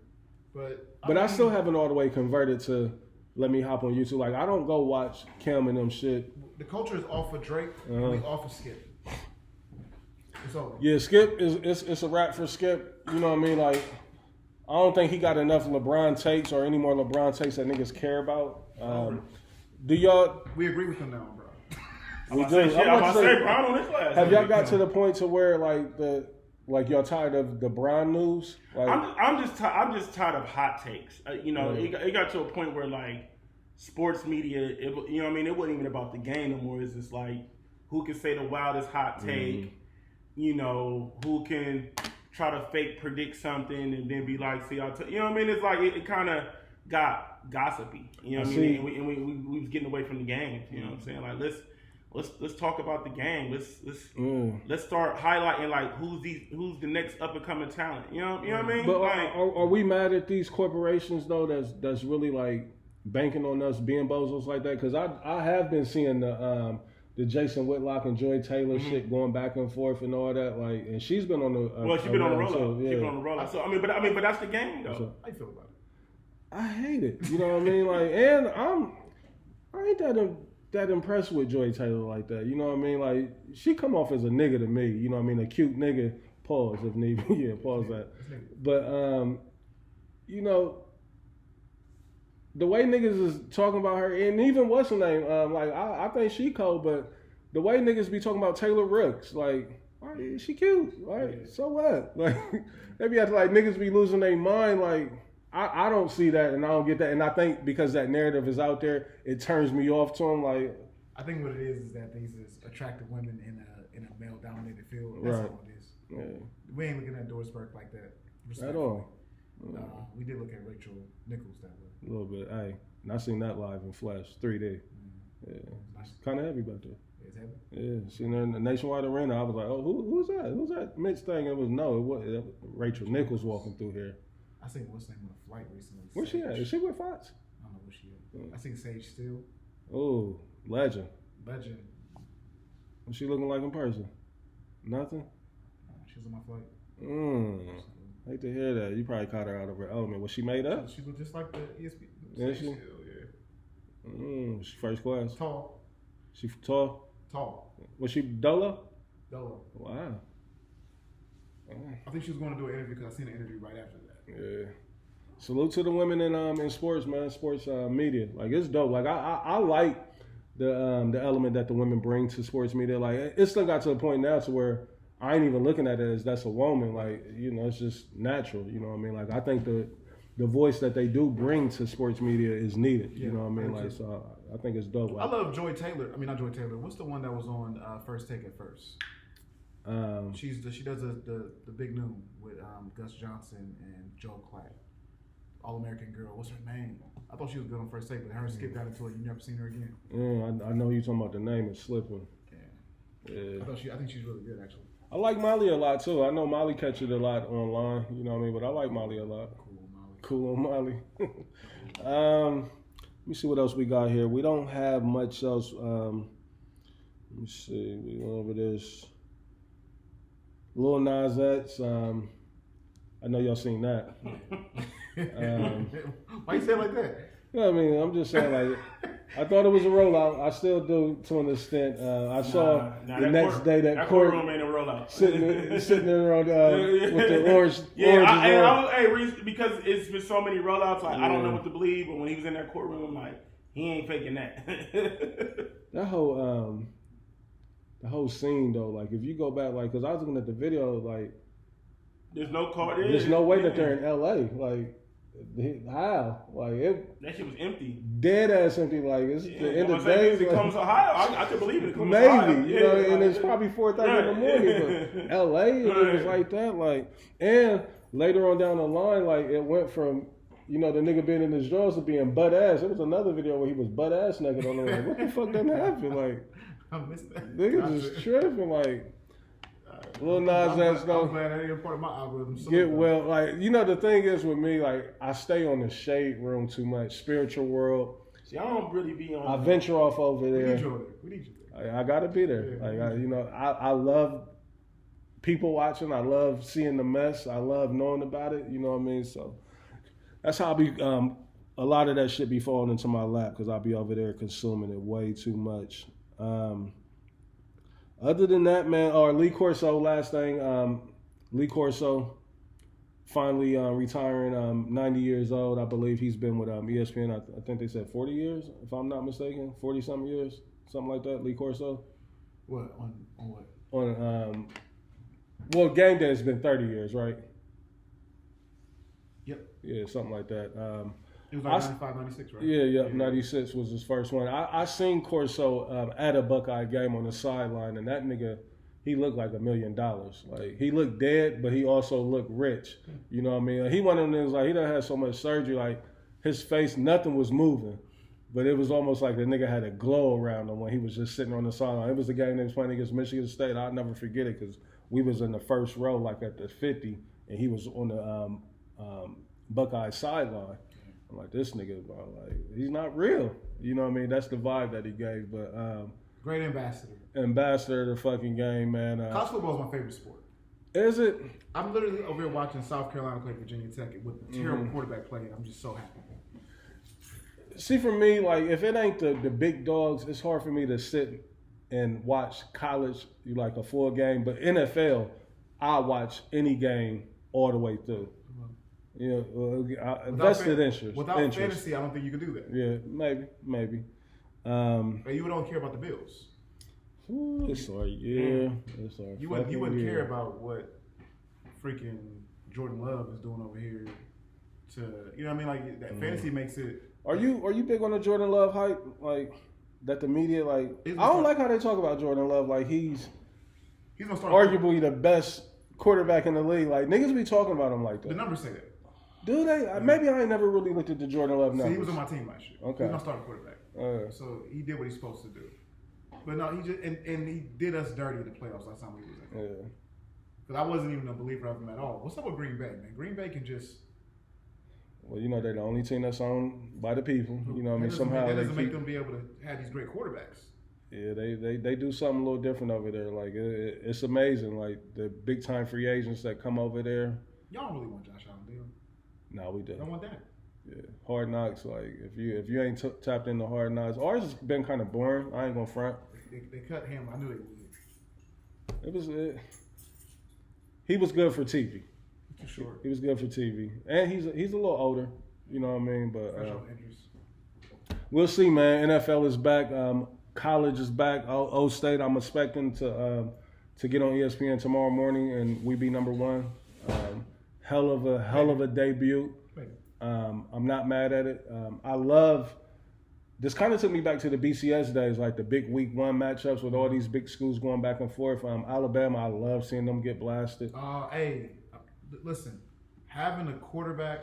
But I still haven't all the way converted to let me hop on YouTube. Like, I don't go watch Cam and them shit. The culture is off of Drake and we off of Skip. It's over. Yeah, Skip it's a wrap for Skip. You know what I mean? Like, I don't think he got enough LeBron takes or any more LeBron takes that niggas care about. Do y'all? We agree with him now, bro. I'm about to say Brown on this last. Have y'all got to the point to where like y'all tired of the Brown news? Like, I'm just tired of hot takes. It got to a point where like sports media, it wasn't even about the game no more. It's just like who can say the wildest hot take. Who can try to fake predict something and then be like, see, It's like it kind of got gossipy. You know what I mean? And we was getting away from the game. You know what I'm saying? Like let's talk about the game. Let's start highlighting like who's the next up and coming talent. You know what I mean? But like, are we mad at these corporations though? That's really like banking on us being bozos like that? Because I have been seeing the Jason Whitlock and Joy Taylor shit going back and forth and all that. Like, and she's been on the she's been on the roll up. So, yeah. She's been on the roll up. So but that's the game though. How you feel about it? I hate it. You know what I mean? Like, and I ain't that impressed with Joy Taylor like that. You know what I mean? Like, she come off as a nigga to me. You know what I mean? A cute nigga. Pause if need be. Yeah, pause that. But you know, the way niggas is talking about her, and even what's her name? Like, I think she cold, but the way niggas be talking about Taylor Rooks, like, right, she cute, right? So what? Like, they be acting like niggas be losing their mind. Like, I don't see that, and I don't get that, and I think because that narrative is out there, it turns me off to them. Like, I think what it is that these is attractive women in a male dominated field. That's all it is. Yeah. We ain't looking at Dorsberg like that at all. We did look at Rachel Nichols that way. A little bit. Hey, and I seen that live in flash, 3D. Yeah, kind of heavy back there. It's heavy. Yeah, seen her in the Nationwide Arena. I was like, oh, who's that? Who's that Mitch thing? It was Rachel Nichols walking through here. I seen what's name on a flight recently. Where's she at? Is she with Fox? I don't know where she is. I seen Sage Steele. Oh, legend. Legend. What's she looking like in person? Nothing? She was on my flight. Hate to hear that. You probably caught her out of her element. Was she made up? She looked just like the ESP. Is she? Yeah. She first class? Tall. She tall? Tall. Was she Dolo? Dolo. Wow. I think she was going to do an interview because I seen an interview right after that. Yeah. Salute to the women in sports, man. Sports media. Like, it's dope. Like, I like the element that the women bring to sports media. Like, it still got to a point now to where I ain't even looking at it as that's a woman. Like, you know, it's just natural. You know what I mean? Like, I think the voice that they do bring to sports media is needed. You know what I mean? Like, so I think it's dope. I love Joy Taylor. I mean, not Joy Taylor. What's the one that was on First Take at First? She does the Big Noon with Gus Johnson and Joe Clapp. All American girl. What's her name? I thought she was good on First Take, but her skip got into it. You never seen her again. Yeah, I know you talking about the name is slipping. Yeah. I think she's really good actually. I like Molly a lot too. I know Molly catches it a lot online. You know what I mean? But I like Molly a lot. Cool on Molly. Let me see what else we got here. We don't have much else. Let me see. We went over this. Lil Nas X. I know y'all seen that. Why you say it like that? Yeah, I mean, I'm just saying, like, I thought it was a rollout. I still do to an extent. I saw the next day that courtroom ain't a rollout. Sitting there on, with the orange. Hey, Reese, because it's been so many rollouts, like, I don't know what to believe, but when he was in that courtroom, I'm like, he ain't faking that. That whole, the whole scene, though, like, if you go back, like, because I was looking at the video, like, there's no car. There's no way that they're in LA. Like, how? Like, that shit was empty. Dead ass empty. Like, it's the end of the day. It comes to Ohio. I could believe it. Maybe, you know, and it's probably 4:30 in the morning. But LA, it was like that. Like, and later on down the line, like, it went from, you know, the nigga being in his drawers to being butt ass. There was another video where he was butt ass naked on the way. What the fuck done happened? Like, I missed that. Niggas just tripping. Like, Lil Nas X, though. I'm glad that ain't part of my algorithm. Well, like, you know, the thing is with me, like, I stay on the shade room too much. Spiritual world. See, I don't really be on. I venture off over there. We need you there. I gotta be there. Yeah, I love people watching. I love seeing the mess. I love knowing about it. You know what I mean? So that's how I be. A lot of that shit be falling into my lap because I'll be over there consuming it way too much. Other than that, man, Lee Corso, last thing, Lee Corso finally retiring, 90 years old. I believe he's been with ESPN, I think they said 40 years, if I'm not mistaken, 40-something years, something like that, Lee Corso. What? On what? On, well, Game Day has been 30 years, right? Yep. Yeah, something like that. It was like 95, 96, right? Yeah, 96 was his first one. I seen Corso at a Buckeye game on the sideline, and that nigga, he looked like $1 million. Like, he looked dead, but he also looked rich. You know what I mean? He one of them niggas, like, he done had so much surgery, like, his face, nothing was moving. But it was almost like the nigga had a glow around him when he was just sitting on the sideline. It was the game that was playing against Michigan State. I'll never forget it because we was in the first row, like at the 50, and he was on the Buckeye sideline. I'm like, this nigga, bro, like, he's not real. You know what I mean? That's the vibe that he gave. But great ambassador. Ambassador of the fucking game, man. College football is my favorite sport. Is it? I'm literally over here watching South Carolina play Virginia Tech with terrible quarterback play, and I'm just so happy. See, for me, like if it ain't the big dogs, it's hard for me to sit and watch college like a full game. But NFL, I watch any game all the way through. Vested interest. Without fantasy, I don't think you can do that. Yeah, maybe. But you don't care about the Bills. Ooh, it's like, it's like you wouldn't care about what freaking Jordan Love is doing over here. You know what I mean? Like that fantasy makes it. Are you big on the Jordan Love hype? Like that the media like? I don't like how they talk about Jordan Love. Like he's gonna start arguably the best quarterback in the league. Like niggas be talking about him like that. The numbers say that. Do they? Maybe I ain't never really looked at the Jordan Love numbers. See, he was on my team last year. Okay. He's gonna start a quarterback. So he did what he's supposed to do. But no, he just and he did us dirty in the playoffs last time we was in. Yeah. Because I wasn't even a believer of him at all. What's up with Green Bay, man? Green Bay can just. Well, you know they're the only team that's owned by the people. You know what I mean? Somehow that doesn't make them be able to have these great quarterbacks. Yeah, they do something a little different over there. Like it's amazing. Like the big time free agents that come over there. Y'all don't really want Josh Allen, do you? No, we don't. Don't want that. Yeah, Hard Knocks. Like if you ain't tapped into Hard Knocks, ours has been kind of boring. I ain't gonna front. They cut him. I knew they would. It was. He was good for TV. For sure. He was good for TV, and he's a little older. You know what I mean? But we'll see, man. NFL is back. College is back. O State. I'm expecting to get on ESPN tomorrow morning, and we be number one. Hell of a debut. I'm not mad at it. I love. This kind of took me back to the BCS days, like the big week one matchups with all these big schools going back and forth. Alabama, I love seeing them get blasted. Hey, listen, having a quarterback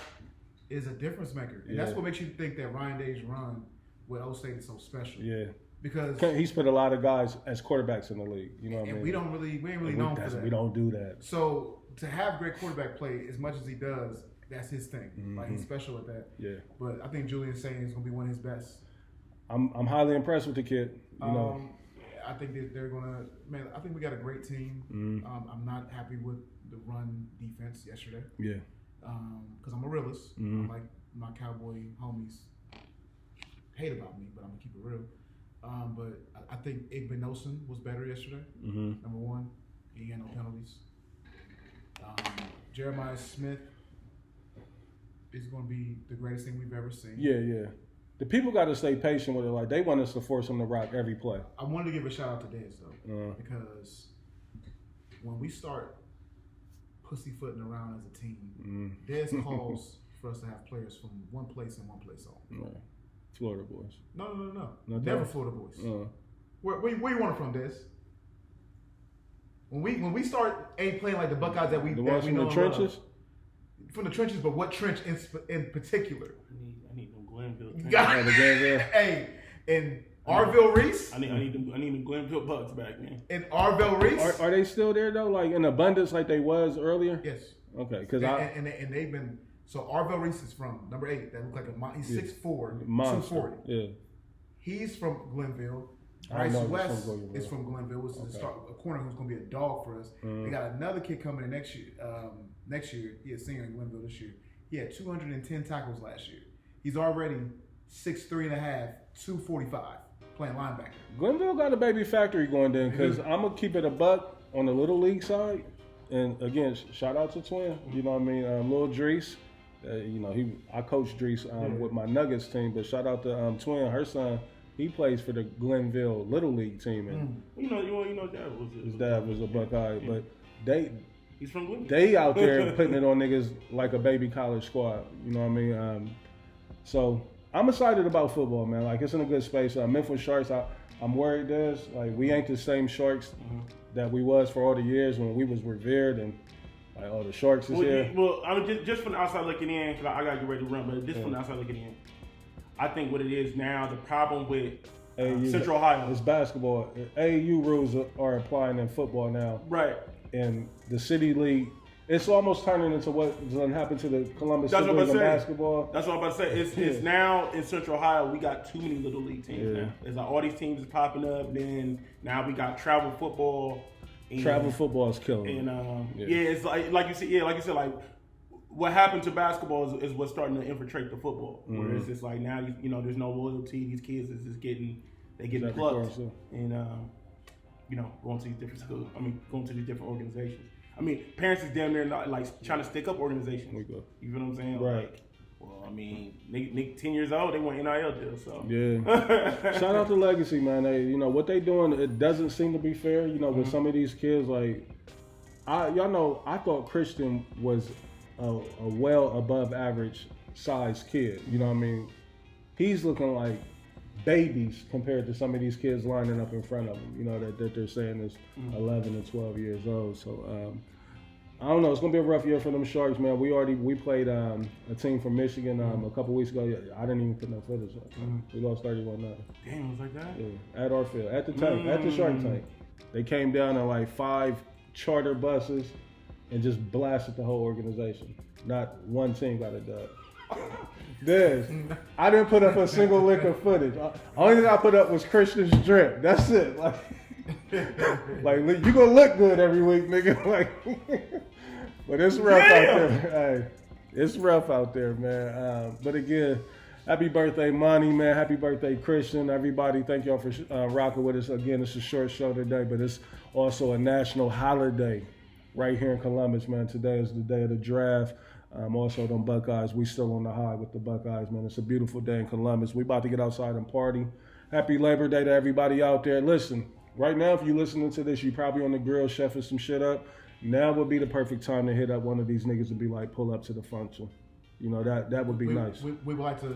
is a difference maker. And that's what makes you think that Ryan Day's run with O State is so special. Yeah. Because he's put a lot of guys as quarterbacks in the league. You know what I mean? We ain't really known for that. We don't do that. So to have great quarterback play as much as he does, that's his thing. Mm-hmm. Like he's special at that. Yeah. But I think Julian Saying is gonna be one of his best. I'm highly impressed with the kid. You know. I think that they're gonna. Man, I think we got a great team. I'm not happy with the run defense yesterday. Yeah. Because I'm a realist. Like my Cowboy homies hate about me, but I'm gonna keep it real. But I think Igbenogson was better yesterday. Number one, he had no penalties. Jeremiah Smith is going to be the greatest thing we've ever seen. Yeah. The people got to stay patient with it. Like they want us to force him to rock every play. I wanted to give a shout out to Dez though, because when we start pussyfooting around as a team, Dez calls for us to have players from one place and one place only. Right. Florida boys. No. Never Florida boys. Where you want it from, Dez? When we start ain't playing like the Buckeyes that we know from the trenches. From the trenches, but what trench in particular? I need them Glenville. Hey, and Arville Reese. I need the Glenville Bucks back, man. And Arville Reese. Are they still there though? Like in abundance, like they was earlier? Yes. Okay, because and they've been. So Arville Reese is from number 8. That looks like he's 6'4", 240. Yeah. He's from Glenville. Bryce West is from Glenville. Which is a corner who's going to be a dog for us. They got another kid coming in next year. He is senior in Glenville this year. He had 210 tackles last year. He's already 6'3.5", 245, playing linebacker. Glenville got a baby factory going then, because I'm going to keep it a buck on the little league side. And again, shout out to Twin. You know what I mean? Lil Drees. I coach Drees with my Nuggets team, but shout out to Twin. Her son, he plays for the Glenville Little League team. And his dad was a Buckeye, but he's from Glenville. They out there putting it on niggas like a baby college squad. You know what I mean? So I'm excited about football, man. Like it's in a good space. Memphis Sharks, I'm worried there's like we ain't the same Sharks that we was for all the years when we was revered and like all the Sharks is here. Well, I mean just from the outside looking in, because I gotta get ready to run, but just from the outside looking in, I think what it is now, the problem with Central Ohio. It's basketball. AAU rules are applying in football now. Right. And the city league, it's almost turning into what happened to the Columbus City League in basketball. That's what I'm about to say. It's now in Central Ohio, we got too many little league teams now. It's like all these teams is popping up. Then now we got travel football. Travel football is killing. And it's like you said, like what happened to basketball is what's starting to infiltrate the football. Where it's just like now, there's no loyalty. These kids is just getting plucked and going to these different schools. Going to these different organizations. Parents is damn near not like trying to stick up organizations. You know what I'm saying? Right. Like, well, Nick 10 years old, they want NIL deals. So yeah. Shout out to Legacy, man. They, what they doing, it doesn't seem to be fair. With some of these kids, like I thought Christian was a well above average size kid. You know what I mean? He's looking like babies compared to some of these kids lining up in front of him. That they're saying is 11 and 12 years old. So. I don't know. It's gonna be a rough year for them Sharks, man. We played a team from Michigan a couple weeks ago. I didn't even put no footage up. We lost 31-0. Damn, it was like that. Yeah, at our field, at the tank, at the Shark Tank. They came down in like 5 charter buses and just blasted the whole organization. Not one team got a dub. I didn't put up a single lick of footage. Only thing I put up was Christian's drip. That's it. Like you gonna look good every week, nigga. But it's rough out there. Hey, it's rough out there, man. But again, happy birthday, Monty, man. Happy birthday, Christian. Everybody, thank y'all for rocking with us. Again, it's a short show today, but it's also a national holiday right here in Columbus, man. Today is the day of the draft. Also, them Buckeyes, we still on the high with the Buckeyes, man. It's a beautiful day in Columbus. We about to get outside and party. Happy Labor Day to everybody out there. Listen, right now, if you're listening to this, you probably on the grill chefing some shit up. Now would be the perfect time to hit up one of these niggas and be like, pull up to the function. That would be nice. We would like to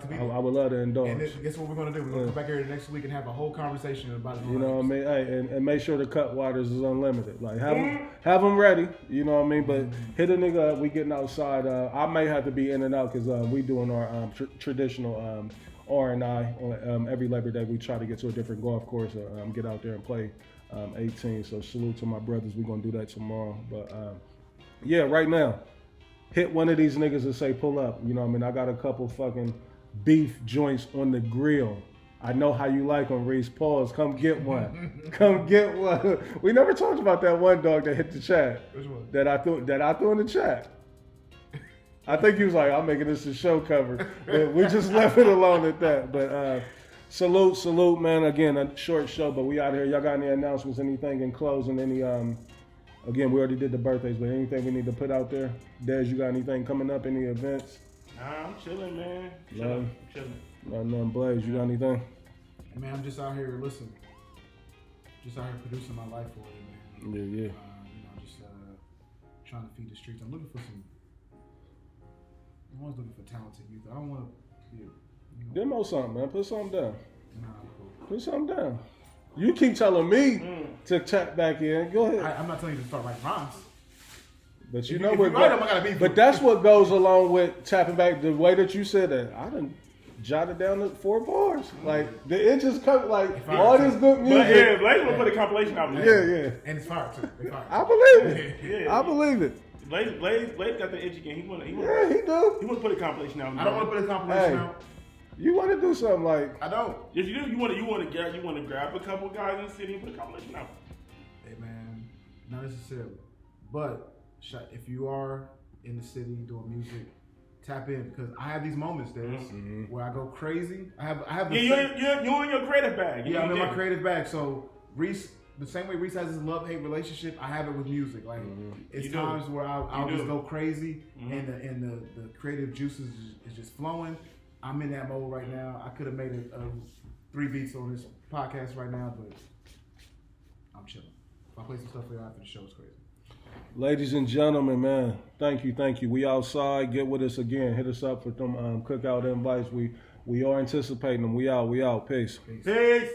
be there. I would love to indulge. And guess what we're gonna do? We're gonna come back here next week and have a whole conversation about it. You know what I mean? Hey, and make sure the cut waters is unlimited. Like have them ready. You know what I mean? But hit a nigga up. We getting outside. I may have to be in and out because we doing our traditional R&I on every Labor Day. We try to get to a different golf course or get out there and play 18. So salute to my brothers. We're gonna do that tomorrow. But yeah, right now, hit one of these niggas and say pull up. You know what I mean? I got a couple fucking beef joints on the grill. I know how you like them, Reese. Pause. Come get one. Come get one. We never talked about that one dog that hit the chat. Which one? That I threw in the chat. I think he was like, I'm making this a show cover. But we just left it alone at that. But salute, man. Again, a short show, but we out here. Y'all got any announcements, anything in closing? Any again, we already did the birthdays, but anything we need to put out there? Des, you got anything coming up? Any events? Nah, I'm chilling, man. Chilling. Nothing, Blaze. You got anything? Man, I'm just out here, listen. Just out here producing my life for you, man. Yeah. Just trying to feed the streets. I'm looking for I'm always looking for talented youth. I don't want to be Demo something, man. Put something down. Nah, cool. Put something down. You keep telling me to tap back in. Go ahead. I'm not telling you to start writing rhymes. But you If know you what? write them, I gotta be. But that's what goes along with tapping back. The way that you said that, I done jotted down the 4 bars. Like it just comes like all this good music. But yeah, Blaze will put a compilation out. Yeah. And it's fire too. It's fire. I believe it. Yeah. I believe it. Blaze got the itch again. He want He do. to put a compilation out. I don't want to put a compilation out. You want to do something like? I don't. If you do, you want to grab a couple guys in the city and put a compilation out. Hey man, not necessarily, but if you are in the city doing music, tap in because I have these moments, where I go crazy. I have. You're in your creative bag. I'm in my creative bag. So Reese, the same way Reese has his love-hate relationship, I have it with music. Like it's times where I'll just go crazy, and the creative juices is just flowing. I'm in that mode right now. I could have made 3 beats on this podcast right now, but I'm chilling. If I play some stuff for you after the show, it's crazy. Ladies and gentlemen, man, thank you. We outside. Get with us again. Hit us up with them cookout invites. We are anticipating them. We out. Peace. Peace.